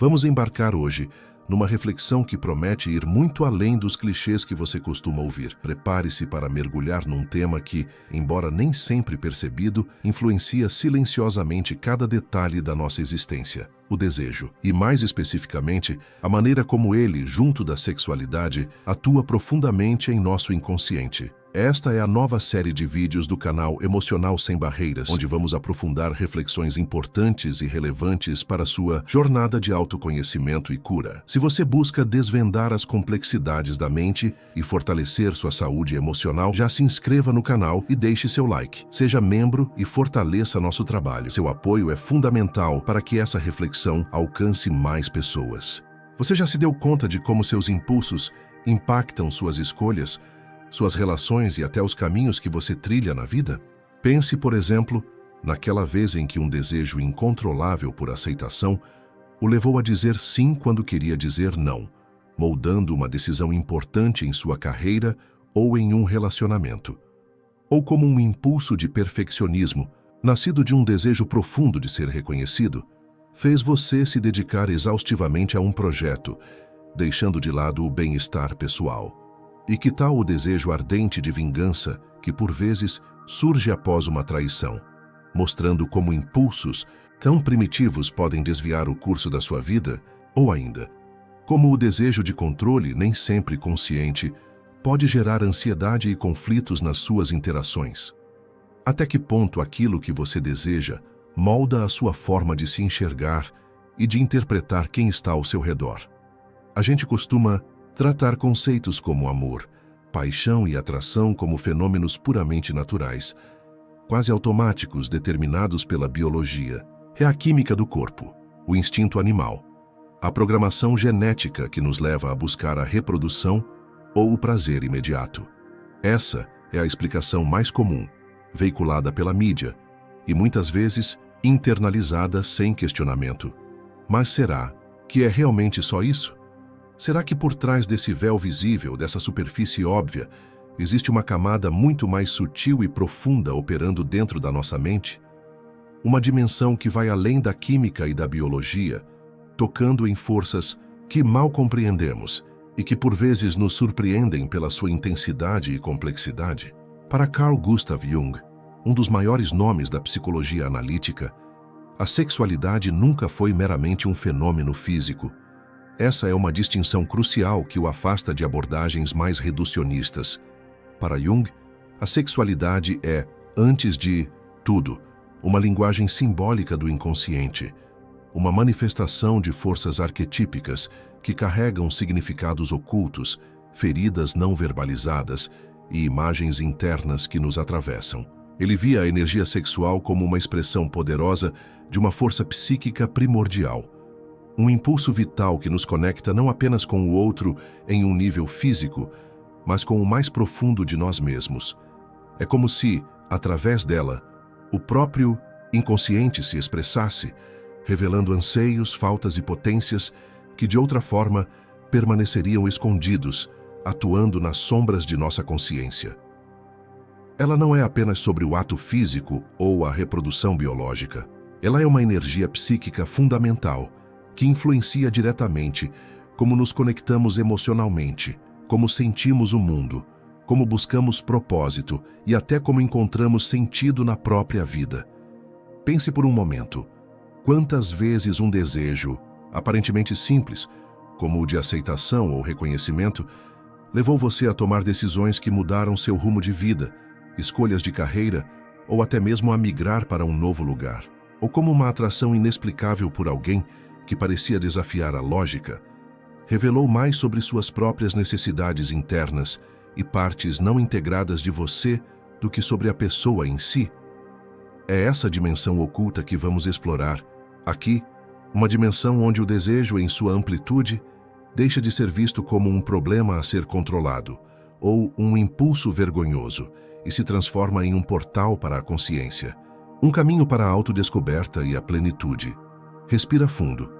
Vamos embarcar hoje numa reflexão que promete ir muito além dos clichês que você costuma ouvir. Prepare-se para mergulhar num tema que, embora nem sempre percebido, influencia silenciosamente cada detalhe da nossa existência: o desejo. E, mais especificamente, a maneira como ele, junto da sexualidade, atua profundamente em nosso inconsciente. Esta é a nova série de vídeos do canal Emocional Sem Barreiras, onde vamos aprofundar reflexões importantes e relevantes para sua jornada de autoconhecimento e cura. Se você busca desvendar as complexidades da mente e fortalecer sua saúde emocional, já se inscreva no canal e deixe seu like. Seja membro e fortaleça nosso trabalho. Seu apoio é fundamental para que essa reflexão alcance mais pessoas. Você já se deu conta de como seus impulsos impactam suas escolhas, suas relações e até os caminhos que você trilha na vida? Pense, por exemplo, naquela vez em que um desejo incontrolável por aceitação o levou a dizer sim quando queria dizer não, moldando uma decisão importante em sua carreira ou em um relacionamento. Ou como um impulso de perfeccionismo, nascido de um desejo profundo de ser reconhecido, fez você se dedicar exaustivamente a um projeto, deixando de lado o bem-estar pessoal. E que tal o desejo ardente de vingança que, por vezes, surge após uma traição, mostrando como impulsos tão primitivos podem desviar o curso da sua vida? Ou ainda, como o desejo de controle, nem sempre consciente, pode gerar ansiedade e conflitos nas suas interações? Até que ponto aquilo que você deseja molda a sua forma de se enxergar e de interpretar quem está ao seu redor? A gente costuma tratar conceitos como amor, paixão e atração como fenômenos puramente naturais, quase automáticos, determinados pela biologia. É a química do corpo, o instinto animal, a programação genética que nos leva a buscar a reprodução ou o prazer imediato. Essa é a explicação mais comum, veiculada pela mídia e muitas vezes internalizada sem questionamento. Mas será que é realmente só isso? Será que por trás desse véu visível, dessa superfície óbvia, existe uma camada muito mais sutil e profunda operando dentro da nossa mente? Uma dimensão que vai além da química e da biologia, tocando em forças que mal compreendemos e que por vezes nos surpreendem pela sua intensidade e complexidade. Para Carl Gustav Jung, um dos maiores nomes da psicologia analítica, a sexualidade nunca foi meramente um fenômeno físico. Essa é uma distinção crucial que o afasta de abordagens mais reducionistas. Para Jung, a sexualidade é, antes de tudo, uma linguagem simbólica do inconsciente, uma manifestação de forças arquetípicas que carregam significados ocultos, feridas não verbalizadas e imagens internas que nos atravessam. Ele via a energia sexual como uma expressão poderosa de uma força psíquica primordial, um impulso vital que nos conecta não apenas com o outro em um nível físico, mas com o mais profundo de nós mesmos. É como se, através dela, o próprio inconsciente se expressasse, revelando anseios, faltas e potências que, de outra forma, permaneceriam escondidos, atuando nas sombras de nossa consciência. Ela não é apenas sobre o ato físico ou a reprodução biológica. Ela é uma energia psíquica fundamental, que influencia diretamente como nos conectamos emocionalmente, como sentimos o mundo, como buscamos propósito e até como encontramos sentido na própria vida. Pense por um momento, quantas vezes um desejo, aparentemente simples, como o de aceitação ou reconhecimento, levou você a tomar decisões que mudaram seu rumo de vida, escolhas de carreira ou até mesmo a migrar para um novo lugar. Ou como uma atração inexplicável por alguém que parecia desafiar a lógica, revelou mais sobre suas próprias necessidades internas e partes não integradas de você do que sobre a pessoa em si. É essa dimensão oculta que vamos explorar aqui, uma dimensão onde o desejo, em sua amplitude, deixa de ser visto como um problema a ser controlado ou um impulso vergonhoso e se transforma em um portal para a consciência, um caminho para a autodescoberta e a plenitude. Respira fundo,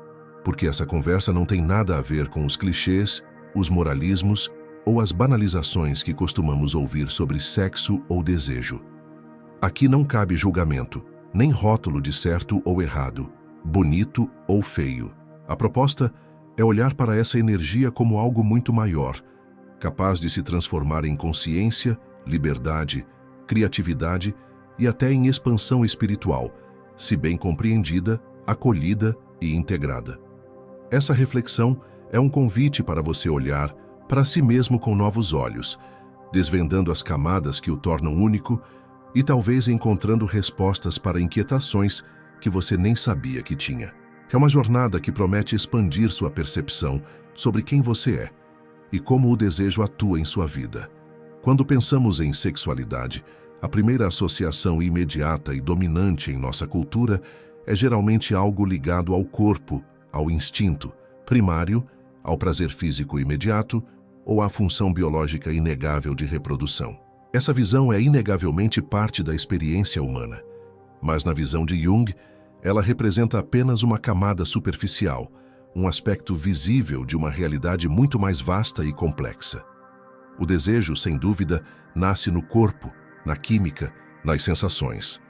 porque essa conversa não tem nada a ver com os clichês, os moralismos ou as banalizações que costumamos ouvir sobre sexo ou desejo. Aqui não cabe julgamento, nem rótulo de certo ou errado, bonito ou feio. A proposta é olhar para essa energia como algo muito maior, capaz de se transformar em consciência, liberdade, criatividade e até em expansão espiritual, se bem compreendida, acolhida e integrada. Essa reflexão é um convite para você olhar para si mesmo com novos olhos, desvendando as camadas que o tornam único e talvez encontrando respostas para inquietações que você nem sabia que tinha. É uma jornada que promete expandir sua percepção sobre quem você é e como o desejo atua em sua vida. Quando pensamos em sexualidade, a primeira associação imediata e dominante em nossa cultura é geralmente algo ligado ao corpo, ao instinto primário, ao prazer físico imediato ou à função biológica inegável de reprodução. Essa visão é inegavelmente parte da experiência humana, mas na visão de Jung, ela representa apenas uma camada superficial, um aspecto visível de uma realidade muito mais vasta e complexa. O desejo, sem dúvida, nasce no corpo, na química, nas sensações.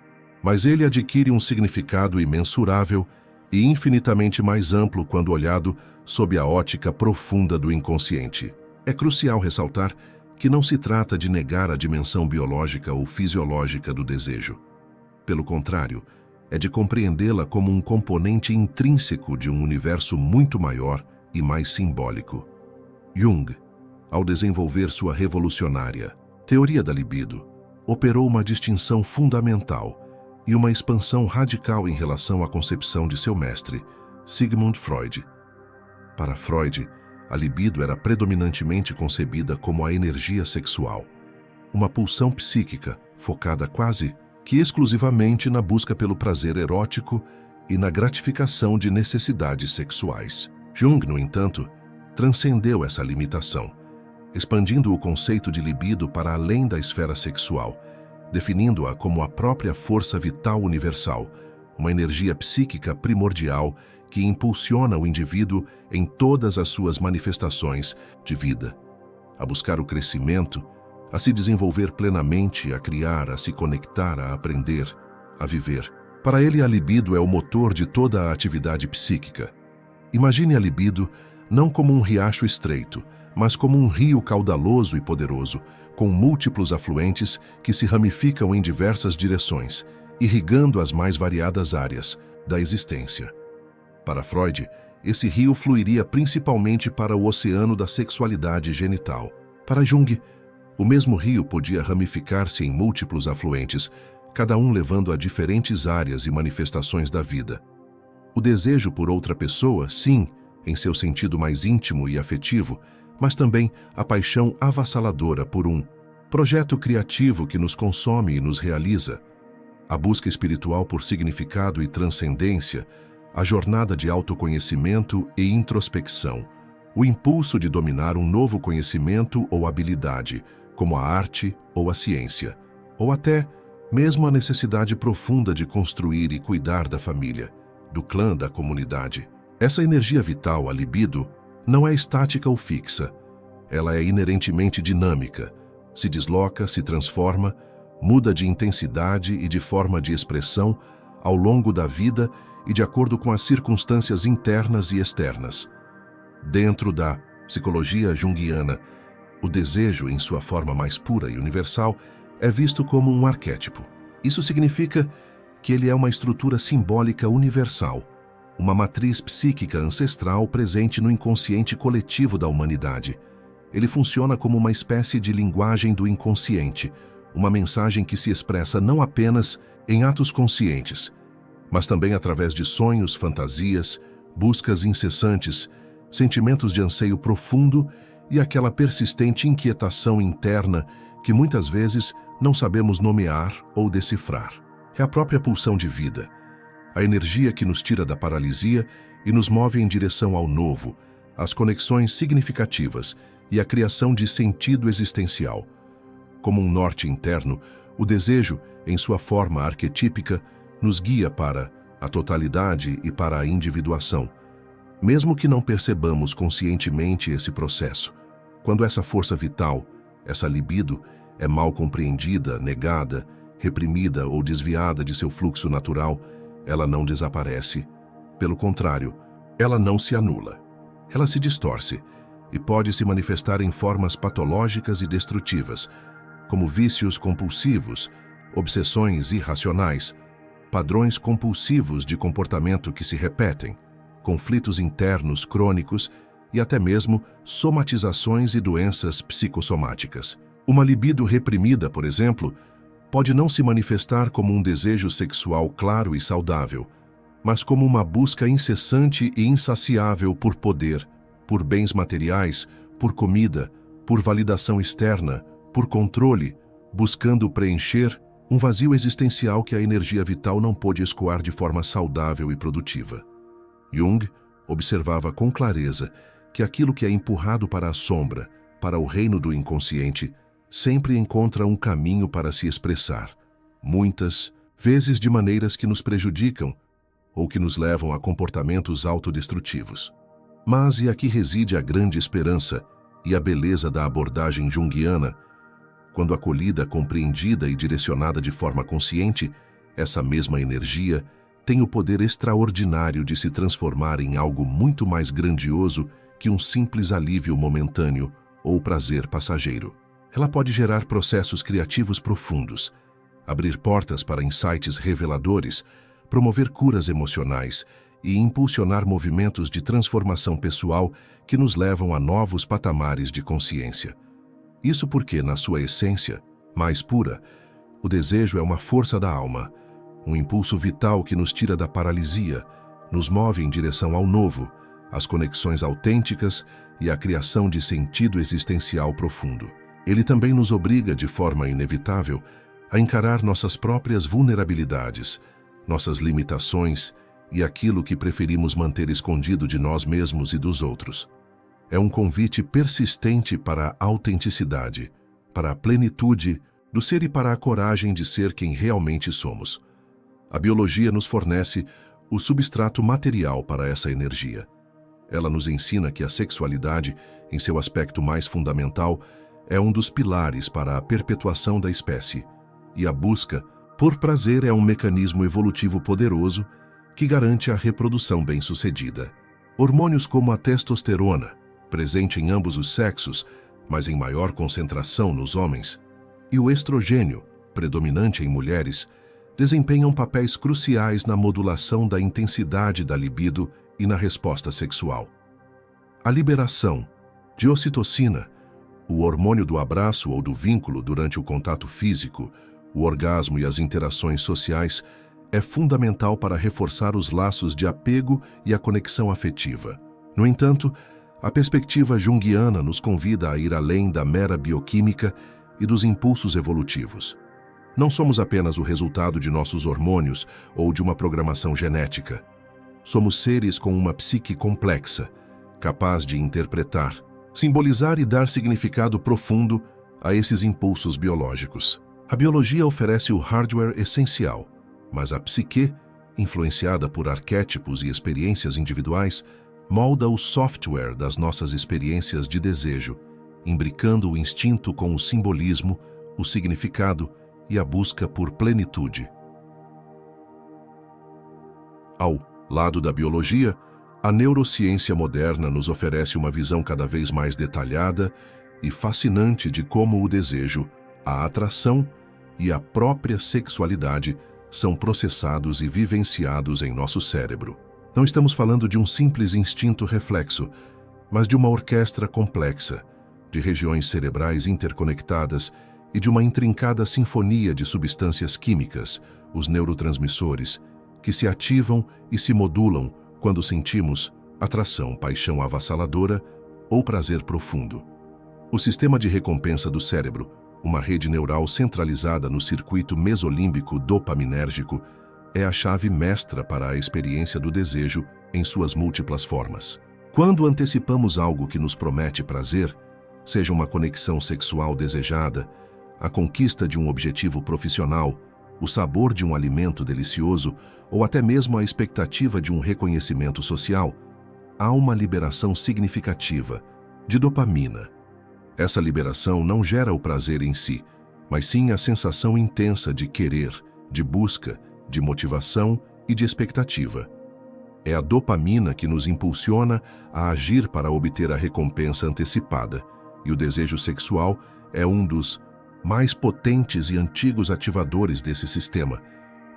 Mas ele adquire um significado imensurável e infinitamente mais amplo quando olhado sob a ótica profunda do inconsciente. É crucial ressaltar que não se trata de negar a dimensão biológica ou fisiológica do desejo. Pelo contrário, é de compreendê-la como um componente intrínseco de um universo muito maior e mais simbólico. Jung, ao desenvolver sua revolucionária teoria da libido, operou uma distinção fundamental e uma expansão radical em relação à concepção de seu mestre, Sigmund Freud. Para Freud, a libido era predominantemente concebida como a energia sexual, uma pulsão psíquica focada quase que exclusivamente na busca pelo prazer erótico e na gratificação de necessidades sexuais. Jung, no entanto, transcendeu essa limitação, expandindo o conceito de libido para além da esfera sexual, definindo-a como a própria força vital universal, uma energia psíquica primordial que impulsiona o indivíduo em todas as suas manifestações de vida, a buscar o crescimento, a se desenvolver plenamente, a criar, a se conectar, a aprender, a viver. Para ele, a libido é o motor de toda a atividade psíquica. Imagine a libido não como um riacho estreito, mas como um rio caudaloso e poderoso, com múltiplos afluentes que se ramificam em diversas direções, irrigando as mais variadas áreas da existência. Para Freud, esse rio fluiria principalmente para o oceano da sexualidade genital. Para Jung, o mesmo rio podia ramificar-se em múltiplos afluentes, cada um levando a diferentes áreas e manifestações da vida. O desejo por outra pessoa, sim, em seu sentido mais íntimo e afetivo, mas também a paixão avassaladora por um projeto criativo que nos consome e nos realiza, a busca espiritual por significado e transcendência, a jornada de autoconhecimento e introspecção, o impulso de dominar um novo conhecimento ou habilidade, como a arte ou a ciência, ou até mesmo a necessidade profunda de construir e cuidar da família, do clã, da comunidade. Essa energia vital, a libido, não é estática ou fixa. Ela é inerentemente dinâmica, se desloca, se transforma, muda de intensidade e de forma de expressão ao longo da vida e de acordo com as circunstâncias internas e externas. Dentro da psicologia junguiana, o desejo, em sua forma mais pura e universal, é visto como um arquétipo. Isso significa que ele é uma estrutura simbólica universal, uma matriz psíquica ancestral presente no inconsciente coletivo da humanidade. Ele funciona como uma espécie de linguagem do inconsciente, uma mensagem que se expressa não apenas em atos conscientes, mas também através de sonhos, fantasias, buscas incessantes, sentimentos de anseio profundo e aquela persistente inquietação interna que muitas vezes não sabemos nomear ou decifrar. É a própria pulsão de vida, a energia que nos tira da paralisia e nos move em direção ao novo, às conexões significativas e à criação de sentido existencial. Como um norte interno, o desejo, em sua forma arquetípica, nos guia para a totalidade e para a individuação, mesmo que não percebamos conscientemente esse processo. Quando essa força vital, essa libido, é mal compreendida, negada, reprimida ou desviada de seu fluxo natural, ela não desaparece. Pelo contrário, Ela não se anula. Ela se distorce e pode se manifestar em formas patológicas e destrutivas, como vícios compulsivos, obsessões irracionais, padrões compulsivos de comportamento que se repetem, conflitos internos crônicos e até mesmo somatizações e doenças psicossomáticas. Uma libido reprimida, por exemplo, pode não se manifestar como um desejo sexual claro e saudável, mas como uma busca incessante e insaciável por poder, por bens materiais, por comida, por validação externa, por controle, buscando preencher um vazio existencial que a energia vital não pôde escoar de forma saudável e produtiva. Jung observava com clareza que aquilo que é empurrado para a sombra, para o reino do inconsciente, sempre encontra um caminho para se expressar, muitas vezes de maneiras que nos prejudicam ou que nos levam a comportamentos autodestrutivos. Mas e aqui reside a grande esperança e a beleza da abordagem junguiana. Quando acolhida, compreendida e direcionada de forma consciente, essa mesma energia tem o poder extraordinário de se transformar em algo muito mais grandioso que um simples alívio momentâneo ou prazer passageiro. Ela pode gerar processos criativos profundos, abrir portas para insights reveladores, promover curas emocionais e impulsionar movimentos de transformação pessoal que nos levam a novos patamares de consciência. Isso porque, na sua essência mais pura, o desejo é uma força da alma, um impulso vital que nos tira da paralisia, nos move em direção ao novo, às conexões autênticas e à criação de sentido existencial profundo. Ele também nos obriga, de forma inevitável, a encarar nossas próprias vulnerabilidades, nossas limitações e aquilo que preferimos manter escondido de nós mesmos e dos outros. É um convite persistente para a autenticidade, para a plenitude do ser e para a coragem de ser quem realmente somos. A biologia nos fornece o substrato material para essa energia. Ela nos ensina que a sexualidade, em seu aspecto mais fundamental, é um dos pilares para a perpetuação da espécie, e a busca por prazer é um mecanismo evolutivo poderoso que garante a reprodução bem-sucedida. Hormônios como a testosterona, presente em ambos os sexos, mas em maior concentração nos homens, e o estrogênio, predominante em mulheres, desempenham papéis cruciais na modulação da intensidade da libido e na resposta sexual. A liberação de ocitocina, o hormônio do abraço ou do vínculo durante o contato físico, o orgasmo e as interações sociais, é fundamental para reforçar os laços de apego e a conexão afetiva. No entanto, a perspectiva junguiana nos convida a ir além da mera bioquímica e dos impulsos evolutivos. Não somos apenas o resultado de nossos hormônios ou de uma programação genética. Somos seres com uma psique complexa, capaz de interpretar, simbolizar e dar significado profundo a esses impulsos biológicos. A biologia oferece o hardware essencial, mas a psique, influenciada por arquétipos e experiências individuais, molda o software das nossas experiências de desejo, imbricando o instinto com o simbolismo, o significado e a busca por plenitude. Ao lado da biologia, a neurociência moderna nos oferece uma visão cada vez mais detalhada e fascinante de como o desejo, a atração e a própria sexualidade são processados e vivenciados em nosso cérebro. Não estamos falando de um simples instinto reflexo, mas de uma orquestra complexa, de regiões cerebrais interconectadas e de uma intrincada sinfonia de substâncias químicas, os neurotransmissores, que se ativam e se modulam quando sentimos atração, paixão avassaladora ou prazer profundo. O sistema de recompensa do cérebro, uma rede neural centralizada no circuito mesolímbico dopaminérgico, é a chave mestra para a experiência do desejo em suas múltiplas formas. Quando antecipamos algo que nos promete prazer, seja uma conexão sexual desejada, a conquista de um objetivo profissional, o sabor de um alimento delicioso ou até mesmo a expectativa de um reconhecimento social, há uma liberação significativa de dopamina. Essa liberação não gera o prazer em si, mas sim a sensação intensa de querer, de busca, de motivação e de expectativa. É a dopamina que nos impulsiona a agir para obter a recompensa antecipada, e o desejo sexual é um dos mais potentes e antigos ativadores desse sistema,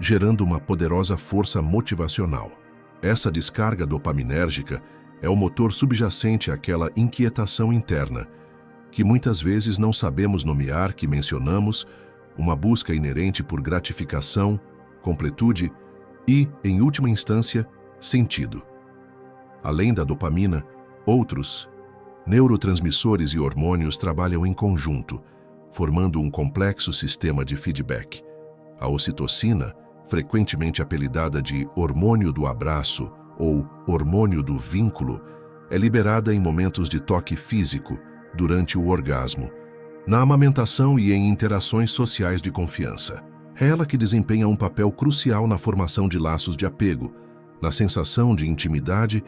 gerando uma poderosa força motivacional. Essa descarga dopaminérgica é o motor subjacente àquela inquietação interna, que muitas vezes não sabemos nomear, que mencionamos, uma busca inerente por gratificação, completude e, em última instância, sentido. Além da dopamina, outros neurotransmissores e hormônios trabalham em conjunto, formando um complexo sistema de feedback. A ocitocina, frequentemente apelidada de hormônio do abraço ou hormônio do vínculo, é liberada em momentos de toque físico, durante o orgasmo, na amamentação e em interações sociais de confiança. É ela que desempenha um papel crucial na formação de laços de apego, na sensação de intimidade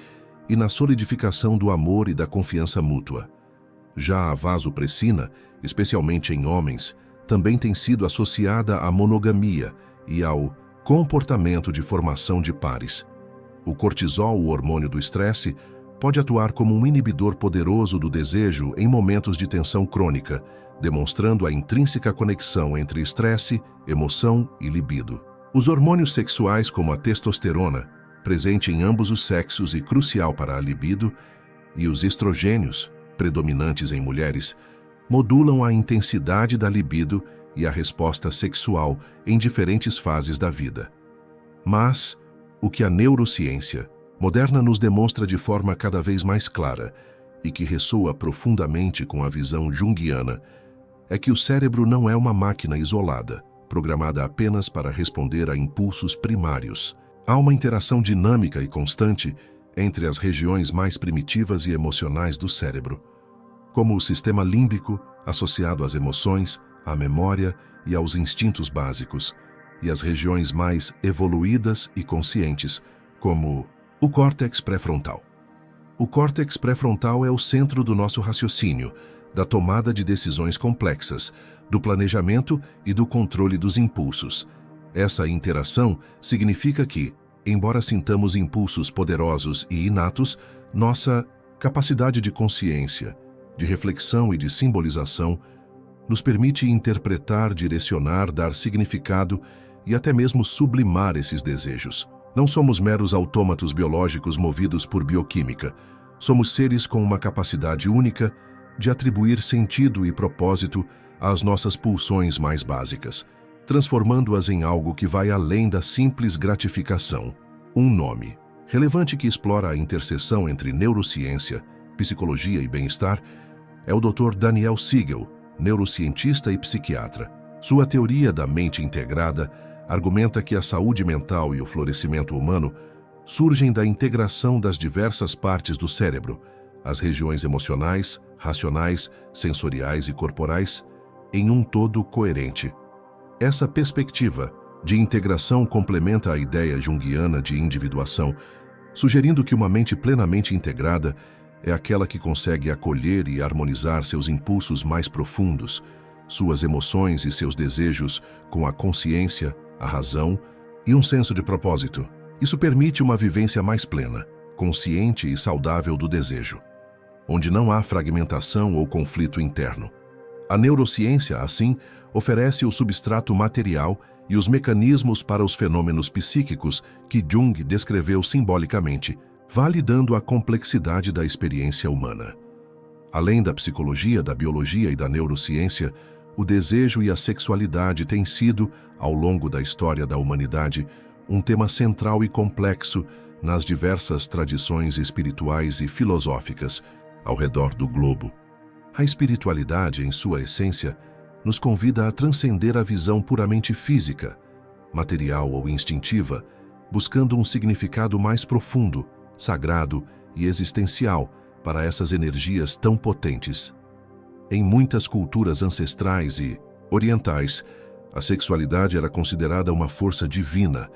e na solidificação do amor e da confiança mútua. Já a vasopressina, especialmente em homens, também tem sido associada à monogamia e ao comportamento de formação de pares. O cortisol, o hormônio do estresse, pode atuar como um inibidor poderoso do desejo em momentos de tensão crônica, demonstrando a intrínseca conexão entre estresse, emoção e libido. Os hormônios sexuais, como a testosterona, presente em ambos os sexos e crucial para a libido, e os estrogênios, predominantes em mulheres, modulam a intensidade da libido e a resposta sexual em diferentes fases da vida. Mas, o que a neurociência moderna nos demonstra de forma cada vez mais clara e que ressoa profundamente com a visão junguiana é que o cérebro não é uma máquina isolada, programada apenas para responder a impulsos primários. Há uma interação dinâmica e constante entre as regiões mais primitivas e emocionais do cérebro, como o sistema límbico, associado às emoções, à memória e aos instintos básicos, e as regiões mais evoluídas e conscientes, como o córtex pré-frontal. O córtex pré-frontal é o centro do nosso raciocínio, da tomada de decisões complexas, do planejamento e do controle dos impulsos. Essa interação significa que, embora sintamos impulsos poderosos e inatos, nossa capacidade de consciência, de reflexão e de simbolização nos permite interpretar, direcionar, dar significado e até mesmo sublimar esses desejos. Não somos meros autômatos biológicos movidos por bioquímica. Somos seres com uma capacidade única de atribuir sentido e propósito às nossas pulsões mais básicas, transformando-as em algo que vai além da simples gratificação. Um nome relevante que explora a interseção entre neurociência, psicologia e bem-estar é o Dr. Daniel Siegel, neurocientista e psiquiatra. Sua teoria da mente integrada argumenta que a saúde mental e o florescimento humano surgem da integração das diversas partes do cérebro, as regiões emocionais, racionais, sensoriais e corporais, em um todo coerente. Essa perspectiva de integração complementa a ideia junguiana de individuação, sugerindo que uma mente plenamente integrada é aquela que consegue acolher e harmonizar seus impulsos mais profundos, suas emoções e seus desejos com a consciência, a razão e um senso de propósito. Isso permite uma vivência mais plena, consciente e saudável do desejo, onde não há fragmentação ou conflito interno. A neurociência, assim, oferece o substrato material e os mecanismos para os fenômenos psíquicos que Jung descreveu simbolicamente, validando a complexidade da experiência humana. Além da psicologia, da biologia e da neurociência, o desejo e a sexualidade têm sido, ao longo da história da humanidade, um tema central e complexo nas diversas tradições espirituais e filosóficas ao redor do globo. A espiritualidade, em sua essência, nos convida a transcender a visão puramente física, material ou instintiva, buscando um significado mais profundo, sagrado e existencial para essas energias tão potentes. Em muitas culturas ancestrais e orientais, a sexualidade era considerada uma força divina,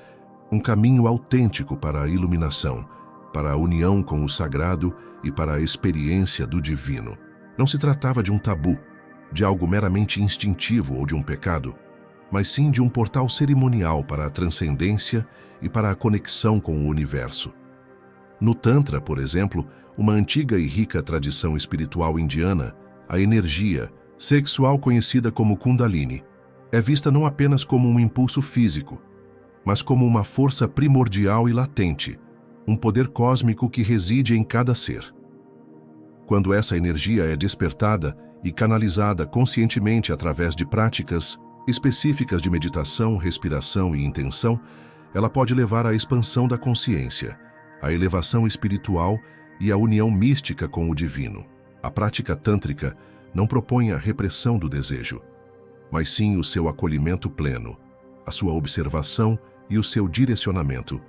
um caminho autêntico para a iluminação, para a união com o sagrado e para a experiência do divino. Não se tratava de um tabu, de algo meramente instintivo ou de um pecado, mas sim de um portal cerimonial para a transcendência e para a conexão com o universo. No Tantra, por exemplo, uma antiga e rica tradição espiritual indiana, a energia sexual conhecida como Kundalini é vista não apenas como um impulso físico, mas como uma força primordial e latente, um poder cósmico que reside em cada ser. Quando essa energia é despertada e canalizada conscientemente através de práticas específicas de meditação, respiração e intenção, ela pode levar à expansão da consciência, à elevação espiritual e à união mística com o divino. A prática tântrica não propõe a repressão do desejo, mas sim o seu acolhimento pleno, a sua observação e o seu direcionamento,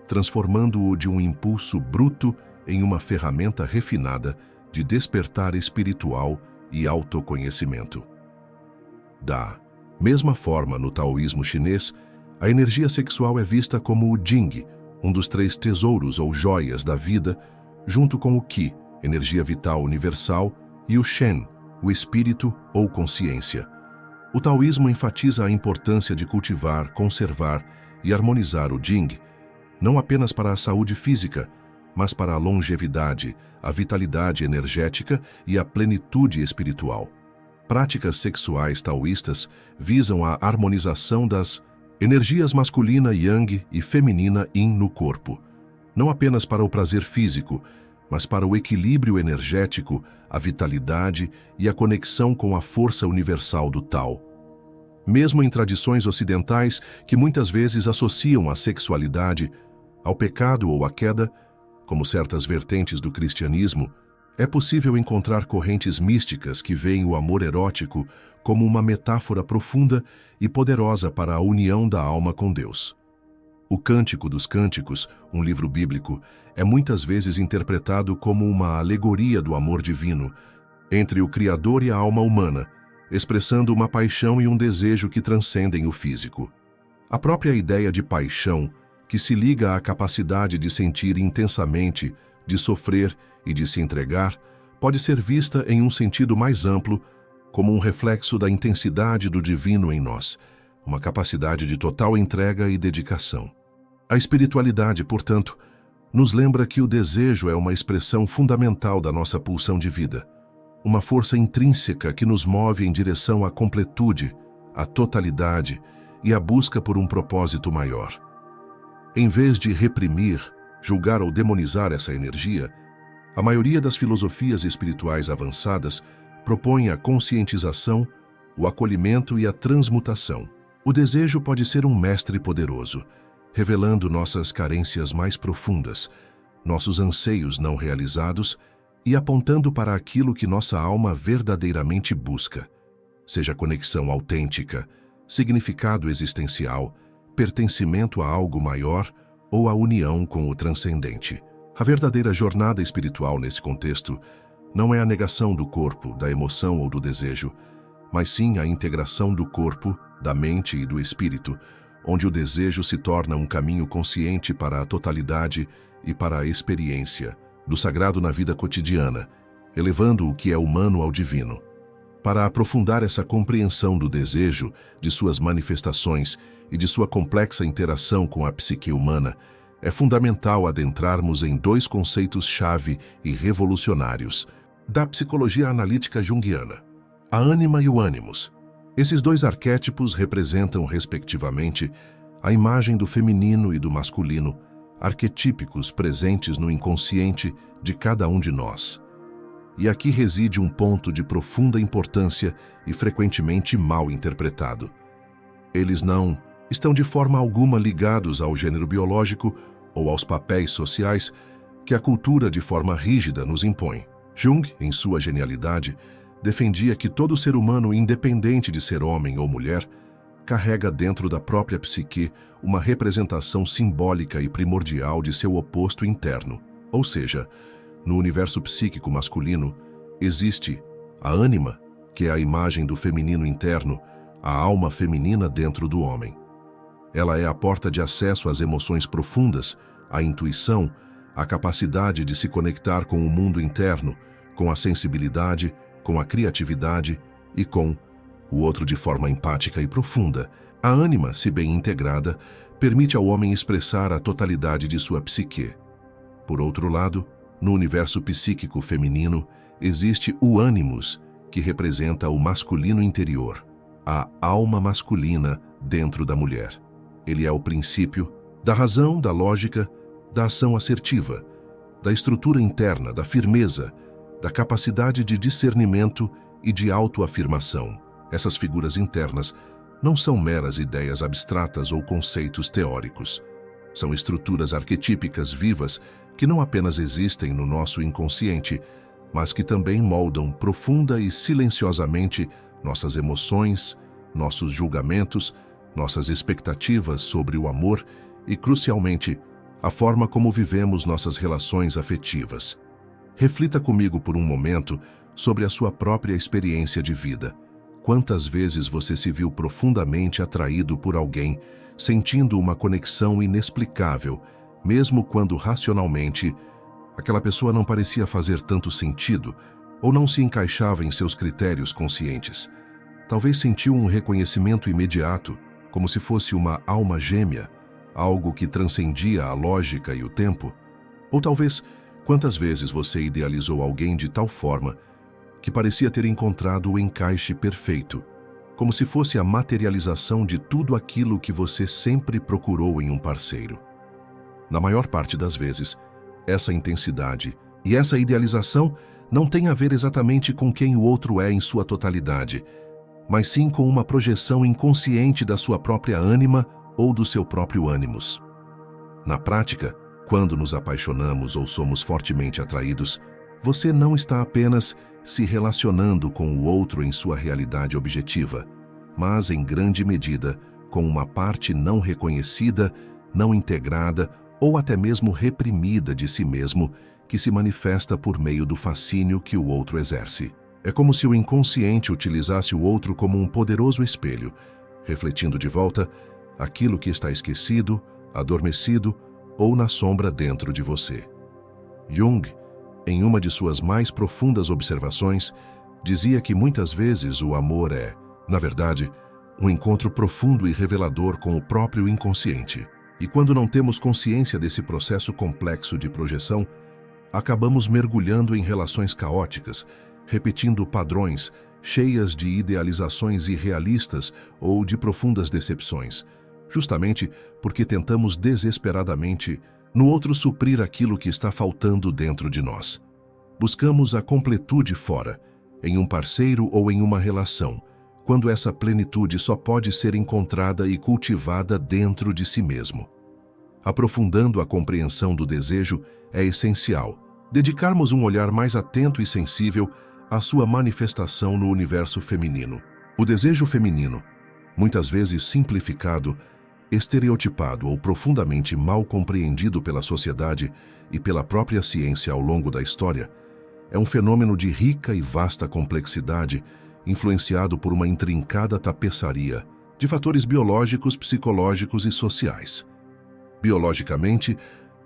transformando-o de um impulso bruto em uma ferramenta refinada de despertar espiritual e autoconhecimento. Da mesma forma, no taoísmo chinês, a energia sexual é vista como o Jing, um dos 3 tesouros ou joias da vida, junto com o Qi, energia vital universal, e o Shen, o espírito ou consciência. O taoísmo enfatiza a importância de cultivar, conservar e harmonizar o Jing, não apenas para a saúde física, mas para a longevidade, a vitalidade energética e a plenitude espiritual. Práticas sexuais taoístas visam a harmonização das energias masculina Yang e feminina Yin no corpo, não apenas para o prazer físico, mas para o equilíbrio energético, a vitalidade e a conexão com a força universal do Tao. Mesmo em tradições ocidentais que muitas vezes associam a sexualidade ao pecado ou à queda, como certas vertentes do cristianismo, é possível encontrar correntes místicas que veem o amor erótico como uma metáfora profunda e poderosa para a união da alma com Deus. O Cântico dos Cânticos, um livro bíblico, é muitas vezes interpretado como uma alegoria do amor divino entre o Criador e a alma humana, expressando uma paixão e um desejo que transcendem o físico. A própria ideia de paixão, que se liga à capacidade de sentir intensamente, de sofrer e de se entregar, pode ser vista em um sentido mais amplo, como um reflexo da intensidade do divino em nós, uma capacidade de total entrega e dedicação. A espiritualidade, portanto, nos lembra que o desejo é uma expressão fundamental da nossa pulsão de vida, uma força intrínseca que nos move em direção à completude, à totalidade e à busca por um propósito maior. Em vez de reprimir, julgar ou demonizar essa energia, a maioria das filosofias espirituais avançadas propõe a conscientização, o acolhimento e a transmutação. O desejo pode ser um mestre poderoso, revelando nossas carências mais profundas, nossos anseios não realizados e apontando para aquilo que nossa alma verdadeiramente busca, seja conexão autêntica, significado existencial, pertencimento a algo maior ou a união com o transcendente. A verdadeira jornada espiritual nesse contexto não é a negação do corpo, da emoção ou do desejo, mas sim a integração do corpo, da mente e do espírito, onde o desejo se torna um caminho consciente para a totalidade e para a experiência do sagrado na vida cotidiana, elevando o que é humano ao divino. Para aprofundar essa compreensão do desejo, de suas manifestações e de sua complexa interação com a psique humana, é fundamental adentrarmos em 2 conceitos-chave e revolucionários da psicologia analítica junguiana: a ânima e o ânimos. Esses 2 arquétipos representam, respectivamente, a imagem do feminino e do masculino, arquetípicos presentes no inconsciente de cada um de nós. E aqui reside um ponto de profunda importância e frequentemente mal interpretado. Eles não estão de forma alguma ligados ao gênero biológico ou aos papéis sociais que a cultura de forma rígida nos impõe. Jung, em sua genialidade, defendia que todo ser humano, independente de ser homem ou mulher, carrega dentro da própria psique uma representação simbólica e primordial de seu oposto interno. Ou seja, no universo psíquico masculino, existe a ânima, que é a imagem do feminino interno, a alma feminina dentro do homem. Ela é a porta de acesso às emoções profundas, à intuição, à capacidade de se conectar com o mundo interno, com a sensibilidade, com a criatividade e com o outro de forma empática e profunda. A ânima, se bem integrada, permite ao homem expressar a totalidade de sua psique. Por outro lado, no universo psíquico feminino, existe o ânimos, que representa o masculino interior, a alma masculina dentro da mulher. Ele é o princípio da razão, da lógica, da ação assertiva, da estrutura interna, da firmeza, da capacidade de discernimento e de autoafirmação. Essas figuras internas não são meras ideias abstratas ou conceitos teóricos. São estruturas arquetípicas vivas que não apenas existem no nosso inconsciente, mas que também moldam profunda e silenciosamente nossas emoções, nossos julgamentos, nossas expectativas sobre o amor e, crucialmente, a forma como vivemos nossas relações afetivas. Reflita comigo por um momento sobre a sua própria experiência de vida. Quantas vezes você se viu profundamente atraído por alguém, sentindo uma conexão inexplicável, mesmo quando racionalmente aquela pessoa não parecia fazer tanto sentido ou não se encaixava em seus critérios conscientes? Talvez sentiu um reconhecimento imediato, como se fosse uma alma gêmea, algo que transcendia a lógica e o tempo. Ou talvez, quantas vezes você idealizou alguém de tal forma que parecia ter encontrado o encaixe perfeito, como se fosse a materialização de tudo aquilo que você sempre procurou em um parceiro. Na maior parte das vezes, essa intensidade e essa idealização não tem a ver exatamente com quem o outro é em sua totalidade, mas sim com uma projeção inconsciente da sua própria ânima ou do seu próprio ânimos. Na prática, quando nos apaixonamos ou somos fortemente atraídos, você não está apenas se relacionando com o outro em sua realidade objetiva, mas, em grande medida, com uma parte não reconhecida, não integrada ou até mesmo reprimida de si mesmo, que se manifesta por meio do fascínio que o outro exerce. É como se o inconsciente utilizasse o outro como um poderoso espelho, refletindo de volta aquilo que está esquecido, adormecido ou na sombra dentro de você. Jung, em uma de suas mais profundas observações, dizia que muitas vezes o amor é, na verdade, um encontro profundo e revelador com o próprio inconsciente. E quando não temos consciência desse processo complexo de projeção, acabamos mergulhando em relações caóticas, repetindo padrões, cheias de idealizações irrealistas ou de profundas decepções, justamente porque tentamos desesperadamente no outro suprir aquilo que está faltando dentro de nós. Buscamos a completude fora, em um parceiro ou em uma relação, quando essa plenitude só pode ser encontrada e cultivada dentro de si mesmo. Aprofundando a compreensão do desejo, é essencial dedicarmos um olhar mais atento e sensível à sua manifestação no universo feminino. O desejo feminino, muitas vezes simplificado, estereotipado ou profundamente mal compreendido pela sociedade e pela própria ciência ao longo da história, é um fenômeno de rica e vasta complexidade, influenciado por uma intrincada tapeçaria de fatores biológicos, psicológicos e sociais. Biologicamente,